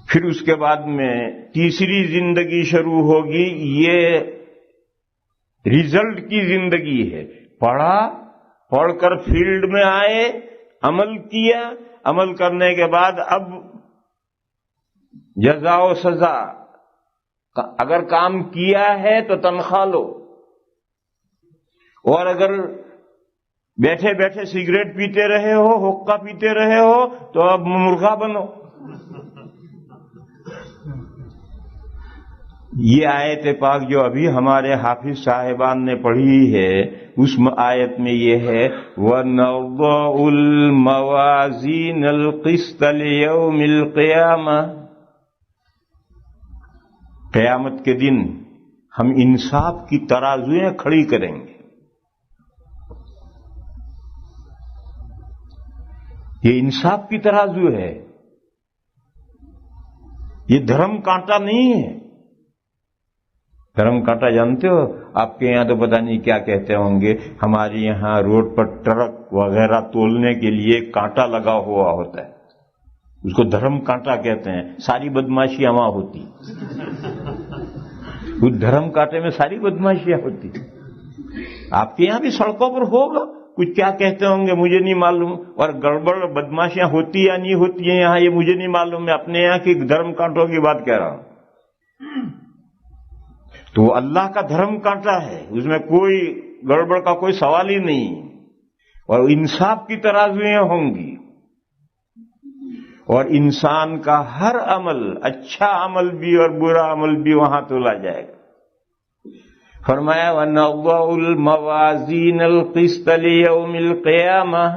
پھر اس کے بعد میں تیسری زندگی شروع ہوگی. یہ ریزلٹ کی زندگی ہے. پڑھ کر فیلڈ میں آئے، عمل کیا، عمل کرنے کے بعد اب جزا و سزا. اگر کام کیا ہے تو تنخواہ لو، اور اگر بیٹھے بیٹھے سگریٹ پیتے رہے ہو، حقہ پیتے رہے ہو تو اب مرغا بنو. یہ آیت پاک جو ابھی ہمارے حافظ صاحبان نے پڑھی ہے، اس آیت میں یہ ہے وَنَضَعُ الْمَوَازِينَ الْقِسْطَ لِيَوْمِ الْقِيَامَةِ، قیامت کے دن ہم انصاف کی ترازویں کھڑی کریں گے. یہ انصاف کی ترازو ہے، یہ دھرم کانٹا نہیں ہے. دھرم کانٹا جانتے ہو؟ آپ کے یہاں تو پتہ نہیں کیا کہتے ہوں گے، ہمارے یہاں روڈ پر ٹرک وغیرہ تولنے کے لیے کانٹا لگا ہوا ہوتا ہے، اس کو دھرم کانٹا کہتے ہیں. ساری بدماشیاں وہاں ہوتی، اس دھرم کانٹے میں ساری بدماشیاں ہوتی. آپ کے یہاں بھی سڑکوں پر ہوگا، کچھ کیا کہتے ہوں گے مجھے نہیں معلوم، اور گڑبڑ بدماشیاں ہوتی یا نہیں ہوتی ہیں یہاں یہ مجھے نہیں معلوم. میں اپنے یہاں کی دھرم کانٹوں کی بات کہہ رہا ہوں. تو وہ اللہ کا دھرم کانٹا ہے، اس میں کوئی گڑبڑ کا کوئی سوال ہی نہیں، اور انصاف کی ترازویں ہوں گی، اور انسان کا ہر عمل، اچھا عمل بھی اور برا عمل بھی وہاں تولا جائے گا. فرمایا وَنَضَعُ الْمَوَازِينَ الْقِسْطَ لِيَوْمِ الْقِيَامَةِ،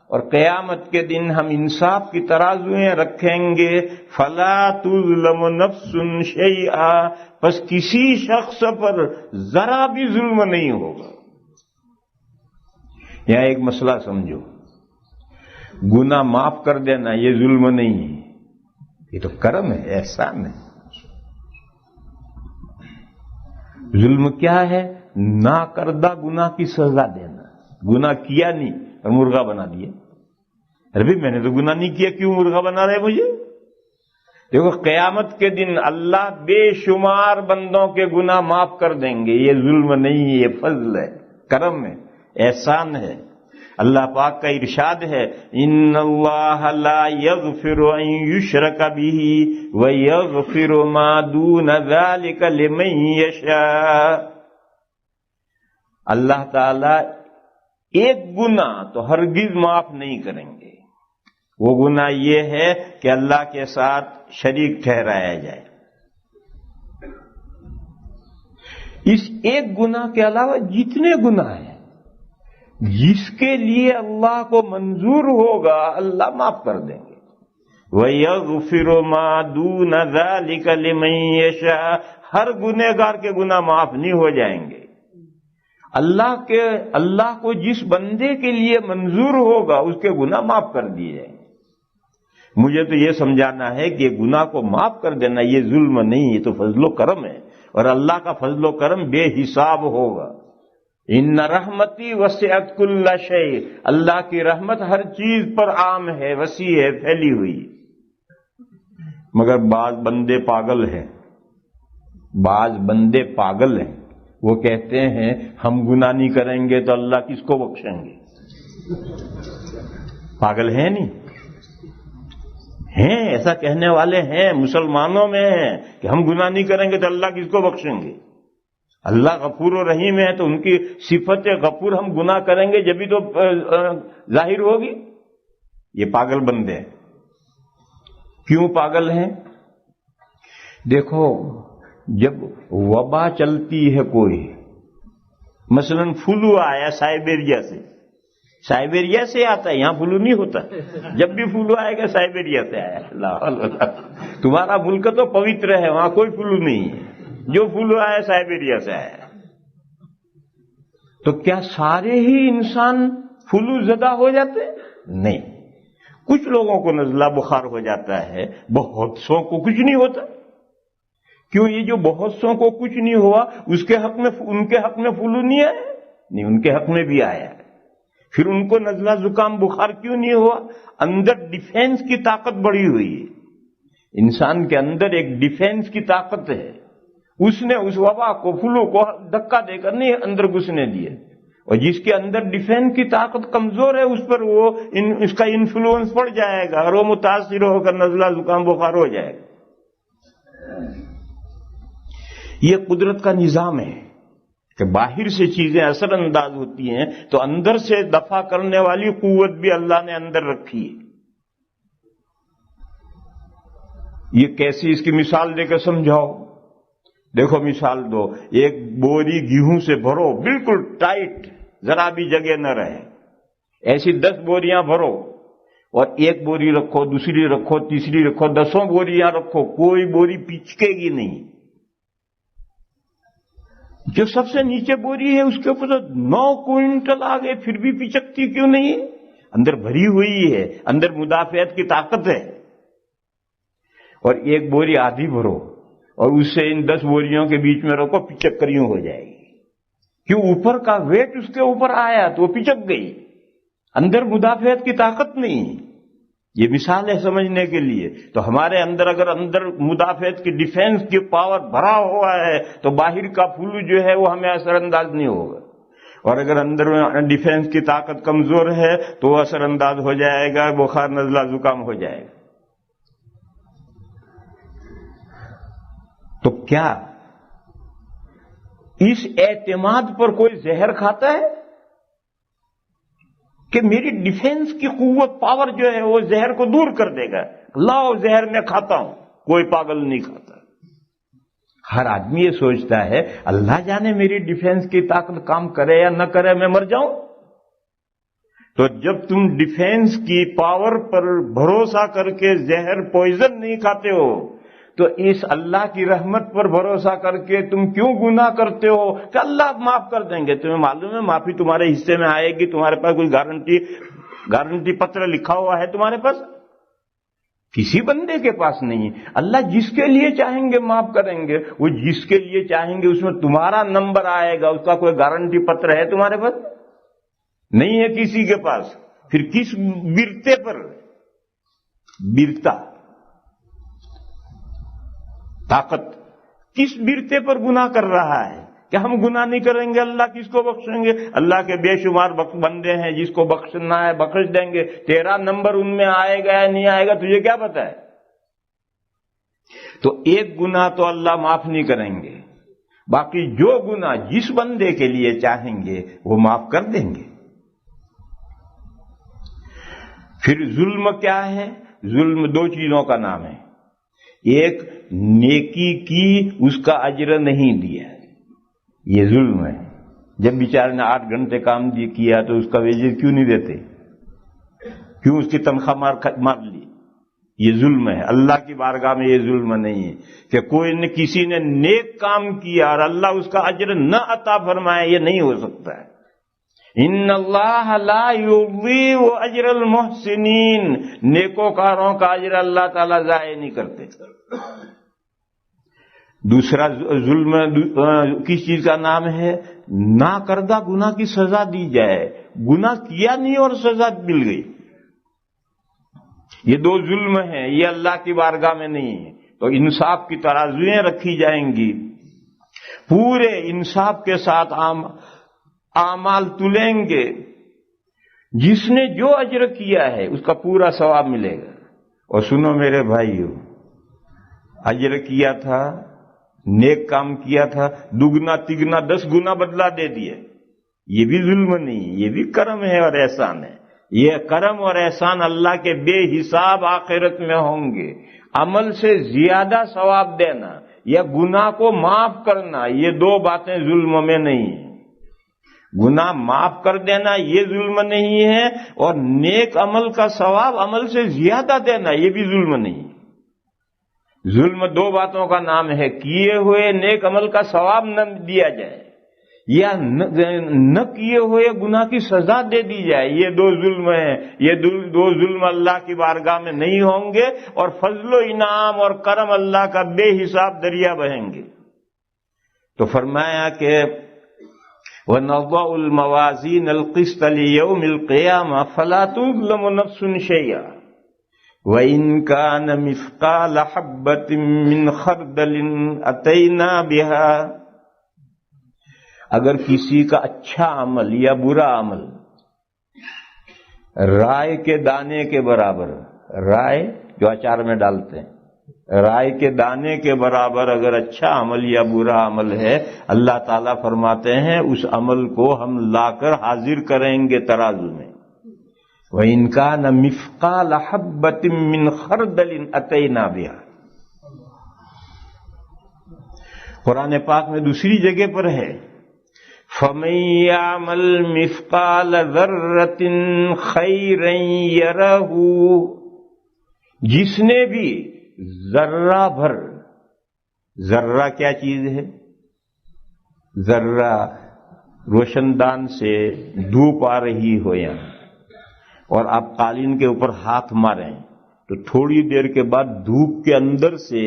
اور قیامت کے دن ہم انصاف کی ترازویں رکھیں گے، فَلَا تُظْلَمُ نَفْسٌ شَيْئًا، پس کسی شخص پر ذرا بھی ظلم نہیں ہوگا۔ یہاں ایک مسئلہ سمجھو، گناہ معاف کر دینا یہ ظلم نہیں ہے، یہ تو کرم ہے، احسان ہے۔ ظلم کیا ہے؟ نہ کردہ گناہ کی سزا دینا، گناہ کیا نہیں اور مرغا بنا دیا۔ ارے میں نے تو گناہ نہیں کیا، کیوں مرغا بنا رہے مجھے؟ دیکھو قیامت کے دن اللہ بے شمار بندوں کے گناہ معاف کر دیں گے، یہ ظلم نہیں ہے، یہ فضل ہے، کرم ہے، احسان ہے۔ اللہ پاک کا ارشاد ہے ان اللہ لا یغفر ان یشرک بہ ویغفر ما دون ذلک لمن یشاء، اللہ تعالی ایک گناہ تو ہرگز معاف نہیں کریں گے، وہ گناہ یہ ہے کہ اللہ کے ساتھ شریک ٹھہرایا جائے۔ اس ایک گناہ کے علاوہ جتنے گناہ ہیں جس کے لیے اللہ کو منظور ہوگا اللہ معاف کر دیں گے۔ وَيَغْفِرُ مَا دُونَ ذَلِكَ لِمَن يَشَاءُ، ہر گنہگار کے گناہ معاف نہیں ہو جائیں گے۔ اللہ کو جس بندے کے لیے منظور ہوگا اس کے گناہ معاف کر دیے جائیں گے۔ مجھے تو یہ سمجھانا ہے کہ گناہ کو معاف کر دینا یہ ظلم نہیں، یہ تو فضل و کرم ہے، اور اللہ کا فضل و کرم بے حساب ہوگا۔ ان رحمتی وسعت کل شیء، اللہ کی رحمت ہر چیز پر عام ہے، وسیع ہے، پھیلی ہوئی۔ مگر بعض بندے پاگل ہیں، وہ کہتے ہیں ہم گناہ نہیں کریں گے تو اللہ کس کو بخشیں گے؟ پاگل ہیں نہیں ہیں، ایسا کہنے والے ہیں، مسلمانوں میں ہیں کہ ہم گناہ نہیں کریں گے تو اللہ کس کو بخشیں گے؟ اللہ غفور و رحیم ہے تو ان کی صفت غفور ہم گناہ کریں گے جبھی تو ظاہر ہوگی۔ یہ پاگل بندے ہیں۔ کیوں پاگل ہیں؟ دیکھو جب وبا چلتی ہے کوئی، مثلا فلو آیا سائبیریا سے آتا ہے، یہاں فلو نہیں ہوتا، جب بھی فلو آئے گا سائبیریا سے آیا۔ اللہ، تمہارا ملک تو پوتر ہے، وہاں کوئی فلو نہیں ہے، جو فلو آیا سائبیریا سے آیا۔ تو کیا سارے ہی انسان فلو زدہ ہو جاتے؟ نہیں، کچھ لوگوں کو نزلہ بخار ہو جاتا ہے، بہت سو کو کچھ نہیں ہوتا۔ کیوں؟ یہ جو بہت سو کو کچھ نہیں ہوا ان کے حق میں فلو نہیں آیا؟ نہیں، ان کے حق میں بھی آیا۔ پھر ان کو نزلہ زکام بخار کیوں نہیں ہوا؟ اندر ڈیفینس کی طاقت بڑھی ہوئی ہے، انسان کے اندر ایک ڈیفینس کی طاقت ہے، اس نے اس وبا کو فلو کو دھکا دے کر نہیں اندر گھسنے دیا، اور جس کے اندر ڈیفینس کی طاقت کمزور ہے اس پر اس کا انفلوئنس پڑ جائے گا اور وہ متاثر ہو کر نزلہ زکام بخار ہو جائے گا۔ یہ قدرت کا نظام ہے کہ باہر سے چیزیں اثر انداز ہوتی ہیں تو اندر سے دفع کرنے والی قوت بھی اللہ نے اندر رکھی ہے۔ یہ کیسی، اس کی مثال دے کے سمجھاؤ۔ دیکھو مثال دو، ایک بوری گیہوں سے بھرو بالکل ٹائٹ، ذرا بھی جگہ نہ رہے، ایسی 10 بوریاں بھرو، اور ایک بوری رکھو، دوسری رکھو، تیسری رکھو، 10 بوریاں رکھو، کوئی بوری پچکے گی نہیں۔ جو سب سے نیچے بوری ہے اس کے اوپر 9 کوئنٹل آ گئے پھر بھی پچکتی کیوں نہیں ہے؟ اندر بھری ہوئی ہے، اندر مدافعت کی طاقت ہے۔ اور ایک بوری آدھی بھرو اور اس سے ان 10 بوریوں کے بیچ میں رکھو، پچک کر یوں ہو جائے گی۔ کیوں؟ اوپر کا ویٹ اس کے اوپر آیا تو وہ پچک گئی، اندر مدافعت کی طاقت نہیں۔ یہ مثال ہے سمجھنے کے لیے۔ تو ہمارے اندر اگر مدافعت کی ڈیفینس کی پاور بھرا ہوا ہے تو باہر کا فلو جو ہے وہ ہمیں اثر انداز نہیں ہوگا، اور اگر اندر ڈیفینس کی طاقت کمزور ہے تو وہ اثر انداز ہو جائے گا، بخار نزلہ زکام ہو جائے گا۔ تو کیا اس اعتماد پر کوئی زہر کھاتا ہے کہ میری ڈیفینس کی قوت پاور جو ہے وہ زہر کو دور کر دے گا؟ لاؤ زہر میں کھاتا ہوں، کوئی پاگل نہیں کھاتا۔ ہر آدمی یہ سوچتا ہے اللہ جانے میری ڈیفینس کی طاقت کام کرے یا نہ کرے، میں مر جاؤں۔ تو جب تم ڈیفینس کی پاور پر بھروسہ کر کے زہر پوائزن نہیں کھاتے ہو، تو اس اللہ کی رحمت پر بھروسہ کر کے تم کیوں گناہ کرتے ہو کہ اللہ معاف کر دیں گے؟ تمہیں معلوم ہے معافی تمہارے حصے میں آئے گی؟ تمہارے پاس کوئی گارنٹی پتر لکھا ہوا ہے تمہارے پاس؟ کسی بندے کے پاس نہیں۔ اللہ جس کے لیے چاہیں گے معاف کریں گے، وہ جس کے لیے چاہیں گے اس میں تمہارا نمبر آئے گا، اس کا کوئی گارنٹی پتر ہے تمہارے پاس؟ نہیں ہے کسی کے پاس۔ پھر کس برتے پر برتا طاقت کس برتے پر گناہ کر رہا ہے کہ ہم گناہ نہیں کریں گے، اللہ کس کو بخشیں گے؟ اللہ کے بے شمار بندے ہیں، جس کو بخشنا ہے بخش دیں گے، تیرا نمبر ان میں آئے گا یا نہیں آئے گا تجھے کیا پتا ہے؟ تو ایک گناہ تو اللہ معاف نہیں کریں گے، باقی جو گناہ جس بندے کے لیے چاہیں گے وہ معاف کر دیں گے۔ پھر ظلم کیا ہے؟ ظلم دو چیزوں کا نام ہے، ایک نیکی کی اس کا اجر نہیں دیا، یہ ظلم ہے۔ جب بیچارے نے 8 گھنٹے کام کیا تو اس کا ویجز کیوں نہیں دیتے؟ کیوں اس کی تنخواہ مار لی؟ یہ ظلم ہے۔ اللہ کی بارگاہ میں یہ ظلم نہیں ہے کہ کوئی نے کسی نے نیک کام کیا اور اللہ اس کا اجر نہ عطا فرمائے، یہ نہیں ہو سکتا ہے۔ ان اللہ لا یضیع اجر المحسنین، نیکوکاروں کا اجر اللہ تعالیٰ ضائع نہیں کرتے۔ دوسرا ظلم کس چیز کا نام ہے؟ نہ کردہ گناہ کی سزا دی جائے، گناہ کیا نہیں اور سزا مل گئی، یہ دو ظلم ہیں، یہ اللہ کی بارگاہ میں نہیں ہے۔ تو انصاف کی ترازویں رکھی جائیں گی، پورے انصاف کے ساتھ اعمال تلیں گے، جس نے جو اجر کیا ہے اس کا پورا ثواب ملے گا۔ اور سنو میرے بھائیو، اجر کیا تھا، نیک کام کیا تھا، دگنا تگنا 10 گنا بدلہ دے دیا، یہ بھی ظلم نہیں، یہ بھی کرم ہے اور احسان ہے۔ یہ کرم اور احسان اللہ کے بے حساب آخرت میں ہوں گے۔ عمل سے زیادہ ثواب دینا یا گناہ کو معاف کرنا، یہ دو باتیں ظلم میں نہیں ہیں۔ گناہ معاف کر دینا یہ ظلم نہیں ہے، اور نیک عمل کا ثواب عمل سے زیادہ دینا یہ بھی ظلم نہیں ہے۔ ظلم دو باتوں کا نام ہے، کیے ہوئے نیک عمل کا ثواب نہ دیا جائے یا نہ کیے ہوئے گناہ کی سزا دے دی جائے، یہ دو ظلم ہیں۔ یہ دو ظلم اللہ کی بارگاہ میں نہیں ہوں گے، اور فضل و انعام اور کرم اللہ کا بے حساب دریا بہیں گے۔ تو فرمایا کہ وَنَضَعُ الْمَوَازِينَ الْقِسْطَ لِيَوْمِ الْقِيَامَةِ فَلَا تُظْلَمُ نَفْسٌ شَيْئًا وَإِنْ كَانَ مِثْقَالَ حَبَّةٍ مِّنْ خَرْدَلٍ أَتَيْنَا بِهَا، اگر کسی کا اچھا عمل یا برا عمل رائے کے دانے کے برابر، رائے جو اچار میں ڈالتے ہیں، رائے کے دانے کے برابر اگر اچھا عمل یا برا عمل ہے، اللہ تعالیٰ فرماتے ہیں اس عمل کو ہم لا کر حاضر کریں گے ترازو میں۔ وَإِنْ كَانَ مِثْقَالَ حَبَّةٍ مِّنْ خَرْدَلٍ أَتَيْنَا بِهَا۔ قرآن پاک میں دوسری جگہ پر ہے فَمَن يَعْمَلْ مِثْقَالَ ذَرَّةٍ خَيْرًا يَرَهُ، جس نے بھی ذرہ بھر، ذرہ کیا چیز ہے؟ ذرہ روشن دان سے دھوپ آ رہی ہو یہاں، اور آپ قالین کے اوپر ہاتھ ماریں تو تھوڑی دیر کے بعد دھوپ کے اندر سے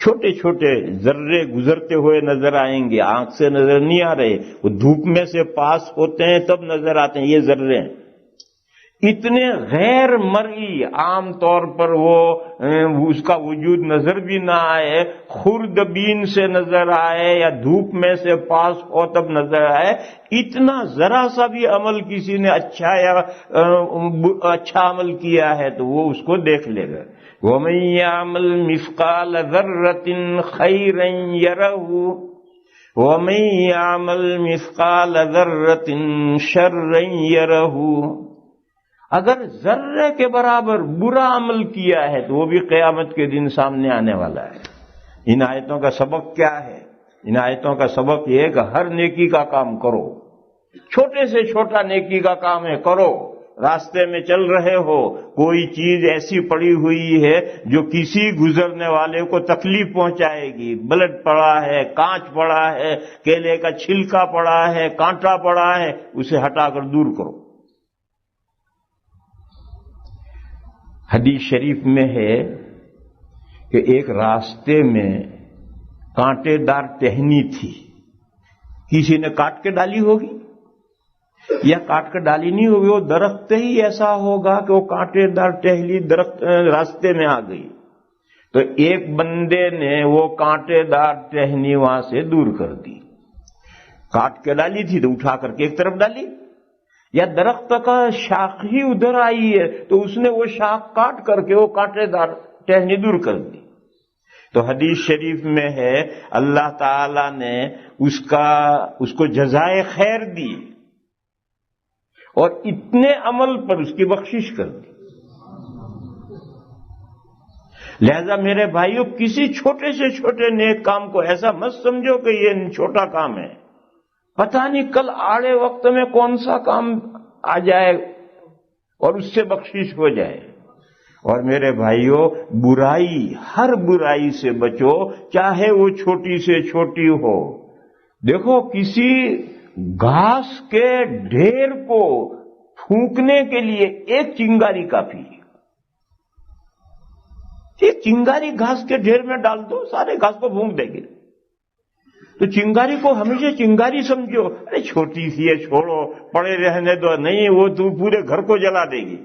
چھوٹے چھوٹے ذرے گزرتے ہوئے نظر آئیں گے، آنکھ سے نظر نہیں آ رہے، وہ دھوپ میں سے پاس ہوتے ہیں تب نظر آتے ہیں، یہ ذرے ہیں۔ اتنے غیر مرئی، عام طور پر وہ اس کا وجود نظر بھی نہ آئے، خوردبین سے نظر آئے یا دھوپ میں سے پاس ہو تب نظر آئے، اتنا ذرا سا بھی عمل کسی نے اچھا یا اچھا عمل کیا ہے تو وہ اس کو دیکھ لے گا۔ وَمَن يَعْمَلْ مِثْقَالَ ذَرَّةٍ خَيْرًا يَرَهُ وَمَن يَعْمَلْ مِثْقَالَ ذَرَّةٍ شَرًّا يَرَهُ، اگر ذرے کے برابر برا عمل کیا ہے تو وہ بھی قیامت کے دن سامنے آنے والا ہے۔ ان آیتوں کا سبق کیا ہے؟ ان آیتوں کا سبق یہ ہے کہ ہر نیکی کا کام کرو، چھوٹے سے چھوٹا نیکی کا کام ہے کرو۔ راستے میں چل رہے ہو، کوئی چیز ایسی پڑی ہوئی ہے جو کسی گزرنے والے کو تکلیف پہنچائے گی، بلٹ پڑا ہے، کانچ پڑا ہے، کیلے کا چھلکا پڑا ہے، کانٹا پڑا ہے، اسے ہٹا کر دور کرو۔ حدیث شریف میں ہے کہ ایک راستے میں کانٹے دار ٹہنی تھی، کسی نے کاٹ کے ڈالی ہوگی یا کاٹ کر ڈالی نہیں ہوگی، وہ درخت ہی ایسا ہوگا کہ وہ کانٹے دار ٹہنی درخت راستے میں آ گئی، تو ایک بندے نے وہ کانٹے دار ٹہنی وہاں سے دور کر دی۔ کاٹ کے ڈالی تھی تو اٹھا کر کے ایک طرف ڈالی، یا درخت کا شاخ ہی ادھر آئی ہے تو اس نے وہ شاخ کاٹ کر کے وہ کانٹے دار ٹہنی دور کر دی۔ تو حدیث شریف میں ہے اللہ تعالی نے اس کو جزائے خیر دی اور اتنے عمل پر اس کی بخشش کر دی۔ لہذا میرے بھائیوں، کسی چھوٹے سے چھوٹے نیک کام کو ایسا مت سمجھو کہ یہ چھوٹا کام ہے، پتہ نہیں کل آڑے وقت میں کون سا کام آ جائے اور اس سے بخشش ہو جائے۔ اور میرے بھائیوں، برائی، ہر برائی سے بچو، چاہے وہ چھوٹی سے چھوٹی ہو۔ دیکھو، کسی گھاس کے ڈھیر کو پھونکنے کے لیے ایک چنگاری کافی ہے۔ ایک چنگاری گھاس کے ڈھیر میں ڈال دو، سارے گھاس کو پھونک دے گی۔ تو چنگاری کو ہمیشہ چنگاری سمجھو، ارے چھوٹی سی ہے، چھوڑو، پڑے رہنے دو، نہیں وہ تو پورے گھر کو جلا دے گی۔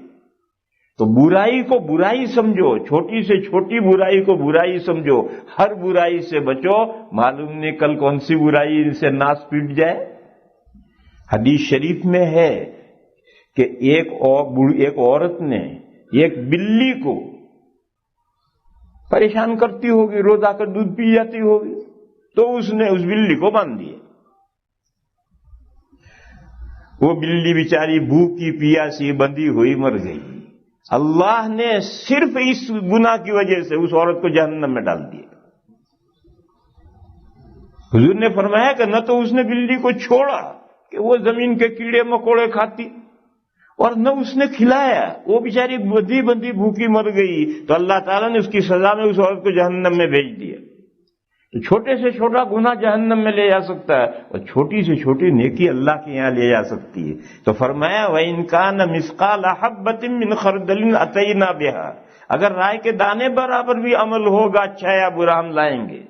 تو برائی کو برائی سمجھو، چھوٹی سے چھوٹی برائی کو برائی سمجھو، ہر برائی سے بچو، معلوم نہیں کل کون سی برائی ان سے ناس پیٹ جائے۔ حدیث شریف میں ہے کہ ایک عورت نے ایک بلی کو پریشان کرتی ہوگی، روز آ کر دودھ پی جاتی ہوگی، تو اس نے اس بلی کو باندھ دیا۔ وہ بلی بیچاری بھوکی پیاسی بندھی ہوئی مر گئی۔ اللہ نے صرف اس گناہ کی وجہ سے اس عورت کو جہنم میں ڈال دیا۔ حضور نے فرمایا کہ نہ تو اس نے بلی کو چھوڑا کہ وہ زمین کے کیڑے مکوڑے کھاتی، اور نہ اس نے کھلایا، وہ بیچاری بندھی بندھی بھوکی مر گئی، تو اللہ تعالیٰ نے اس کی سزا میں اس عورت کو جہنم میں بھیج دیا۔ تو چھوٹے سے چھوٹا گناہ جہنم میں لے جا سکتا ہے، اور چھوٹی سے چھوٹی نیکی اللہ کے یہاں لے جا سکتی ہے۔ تو فرمایا وَإِن كَانَ مِثْقَالَ حَبَّةٍ مِّنْ خَرْدَلٍ أَتَيْنَا بِهَا، اگر رائے کے دانے برابر بھی عمل ہوگا، اچھا یا برا، ہم لائیں گے۔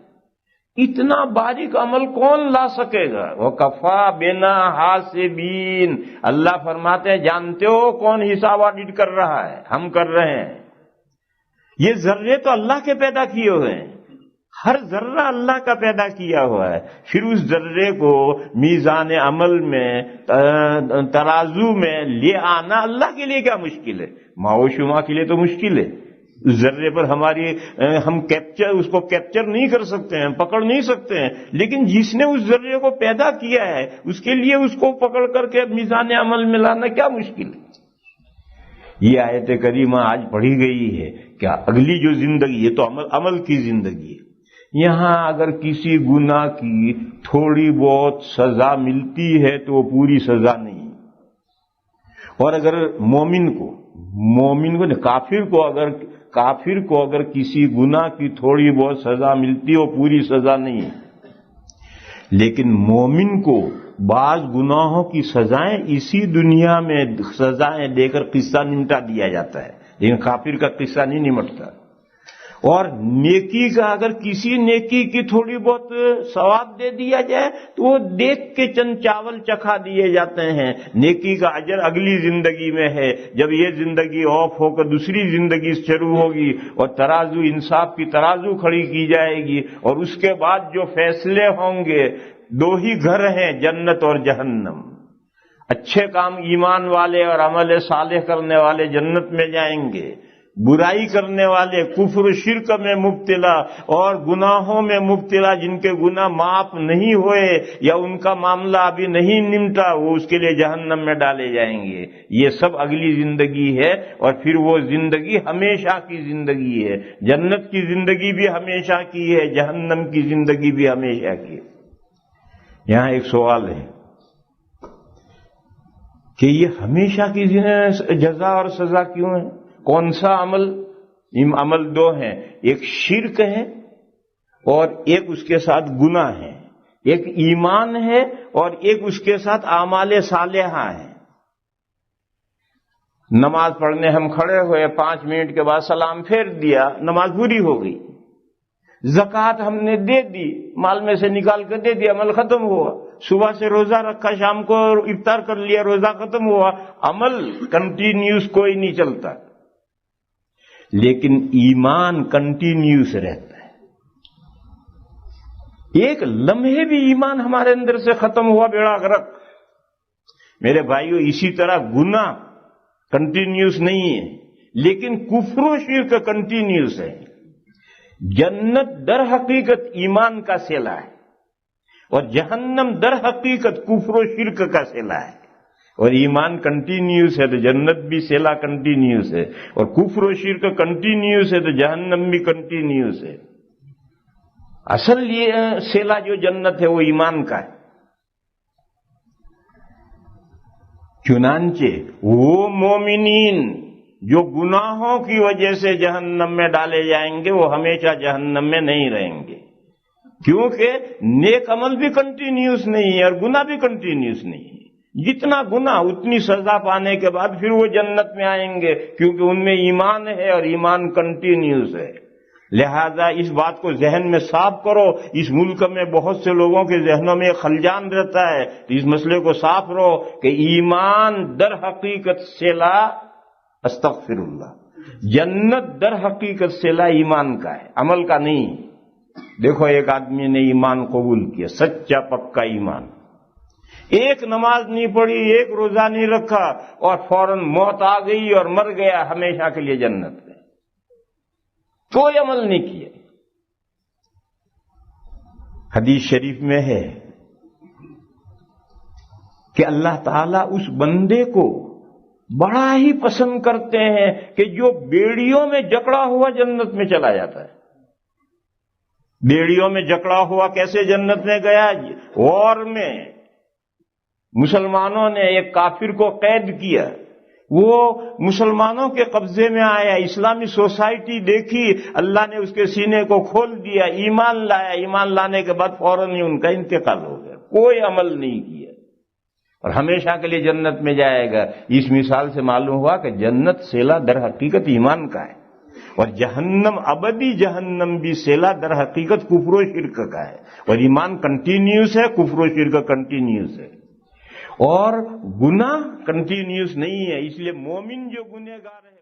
اتنا باریک عمل کون لا سکے گا؟ وَكَفَىٰ بِنَا حَاسِبِينَ، اللہ فرماتے ہیں جانتے ہو کون حساب آڈٹ کر رہا ہے؟ ہم کر رہے ہیں۔ یہ ذرے تو اللہ کے پیدا کیے ہوئے ہیں، ہر ذرہ اللہ کا پیدا کیا ہوا ہے، پھر اس ذرے کو میزان عمل میں ترازو میں لے آنا اللہ کے لیے کیا مشکل ہے؟ ماء و شما کے لیے تو مشکل ہے۔ اس ذرے پر ہم اس کو کیپچر نہیں کر سکتے ہیں، پکڑ نہیں سکتے ہیں، لیکن جس نے اس ذرے کو پیدا کیا ہے اس کے لیے اس کو پکڑ کر کے میزان عمل میں لانا کیا مشکل ہے؟ یہ آیت کریمہ آج پڑھی گئی ہے کیا اگلی جو زندگی ہے تو عمل کی زندگی ہے۔ یہاں اگر کسی گناہ کی تھوڑی بہت سزا ملتی ہے تو وہ پوری سزا نہیں، اور اگر مومن کو کافر کو اگر کسی گناہ کی تھوڑی بہت سزا ملتی ہے وہ پوری سزا نہیں ہے، لیکن مومن کو بعض گناہوں کی سزائیں اسی دنیا میں سزائیں دے کر قصہ نمٹا دیا جاتا ہے، لیکن کافر کا قصہ نہیں نمٹتا۔ اور نیکی کا اگر کسی نیکی کی تھوڑی بہت ثواب دے دیا جائے تو وہ دیکھ کے چند چاول چکھا دیے جاتے ہیں، نیکی کا اجر اگلی زندگی میں ہے، جب یہ زندگی آف ہو کر دوسری زندگی شروع ہوگی اور ترازو انصاف کی ترازو کھڑی کی جائے گی، اور اس کے بعد جو فیصلے ہوں گے، دو ہی گھر ہیں، جنت اور جہنم۔ اچھے کام ایمان والے اور عمل صالح کرنے والے جنت میں جائیں گے، برائی کرنے والے، کفر و شرک میں مبتلا اور گناہوں میں مبتلا، جن کے گناہ معاف نہیں ہوئے یا ان کا معاملہ ابھی نہیں نمٹا، وہ اس کے لیے جہنم میں ڈالے جائیں گے۔ یہ سب اگلی زندگی ہے، اور پھر وہ زندگی ہمیشہ کی زندگی ہے۔ جنت کی زندگی بھی ہمیشہ کی ہے، جہنم کی زندگی بھی ہمیشہ کی ہے۔ یہاں ایک سوال ہے کہ یہ ہمیشہ کی جزا اور سزا کیوں ہے؟ کون سا عمل؟ عمل دو ہیں، ایک شرک ہے اور ایک اس کے ساتھ گناہ ہے، ایک ایمان ہے اور ایک اس کے ساتھ اعمال صالحہ ہیں۔ نماز پڑھنے ہم کھڑے ہوئے، 5 منٹ کے بعد سلام پھیر دیا، نماز پوری ہو گئی۔ زکوٰۃ ہم نے دے دی، مال میں سے نکال کر دے دیا، عمل ختم ہوا۔ صبح سے روزہ رکھا، شام کو افطار کر لیا، روزہ ختم ہوا۔ عمل کنٹینیوس کوئی نہیں چلتا، لیکن ایمان کنٹینیوس رہتا ہے۔ ایک لمحے بھی ایمان ہمارے اندر سے ختم ہوا، بیڑا غرق۔ میرے بھائیو، اسی طرح گناہ کنٹینیوس نہیں ہے، لیکن کفر و شرک کنٹینیوس ہے۔ جنت در حقیقت ایمان کا صلہ ہے، اور جہنم در حقیقت کفر و شرک کا صلہ ہے۔ اور ایمان کنٹینیوس ہے تو جنت بھی صلہ کنٹینیوس ہے، اور کفر و شرک کنٹینیوس ہے تو جہنم بھی کنٹینیوس ہے۔ اصل یہ صلہ جو جنت ہے وہ ایمان کا ہے۔ چنانچہ وہ مومنین جو گناہوں کی وجہ سے جہنم میں ڈالے جائیں گے، وہ ہمیشہ جہنم میں نہیں رہیں گے، کیونکہ نیک عمل بھی کنٹینیوس نہیں ہے اور گناہ بھی کنٹینیوس نہیں ہے۔ جتنا گناہ اتنی سزا پانے کے بعد پھر وہ جنت میں آئیں گے، کیونکہ ان میں ایمان ہے اور ایمان کنٹینیوس ہے۔ لہذا اس بات کو ذہن میں صاف کرو۔ اس ملک میں بہت سے لوگوں کے ذہنوں میں خلجان رہتا ہے، تو اس مسئلے کو صاف رہو کہ ایمان در حقیقت صلہ، استغفر اللہ، جنت در حقیقت صلہ ایمان کا ہے، عمل کا نہیں۔ دیکھو، ایک آدمی نے ایمان قبول کیا، سچا پکا ایمان، ایک نماز نہیں پڑھی، ایک روزہ نہیں رکھا، اور فوراً موت آ گئی اور مر گیا، ہمیشہ کے لیے جنت میں، کوئی عمل نہیں کیا۔ حدیث شریف میں ہے کہ اللہ تعالیٰ اس بندے کو بڑا ہی پسند کرتے ہیں کہ جو بیڑیوں میں جکڑا ہوا جنت میں چلا جاتا ہے۔ بیڑیوں میں جکڑا ہوا کیسے جنت میں گیا؟ وار میں مسلمانوں نے ایک کافر کو قید کیا، وہ مسلمانوں کے قبضے میں آیا، اسلامی سوسائٹی دیکھی، اللہ نے اس کے سینے کو کھول دیا، ایمان لایا، ایمان لانے کے بعد فوراً ہی ان کا انتقال ہو گیا، کوئی عمل نہیں کیا، اور ہمیشہ کے لیے جنت میں جائے گا۔ اس مثال سے معلوم ہوا کہ جنت صلہ در حقیقت ایمان کا ہے، اور جہنم، ابدی جہنم بھی صلہ در حقیقت کفر و شرک کا ہے، اور ایمان کنٹینیوس ہے، کفر و شرک کنٹینیوس ہے، اور گناہ کنٹینیوس نہیں ہے۔ اس لیے مومن جو گنہگار ہے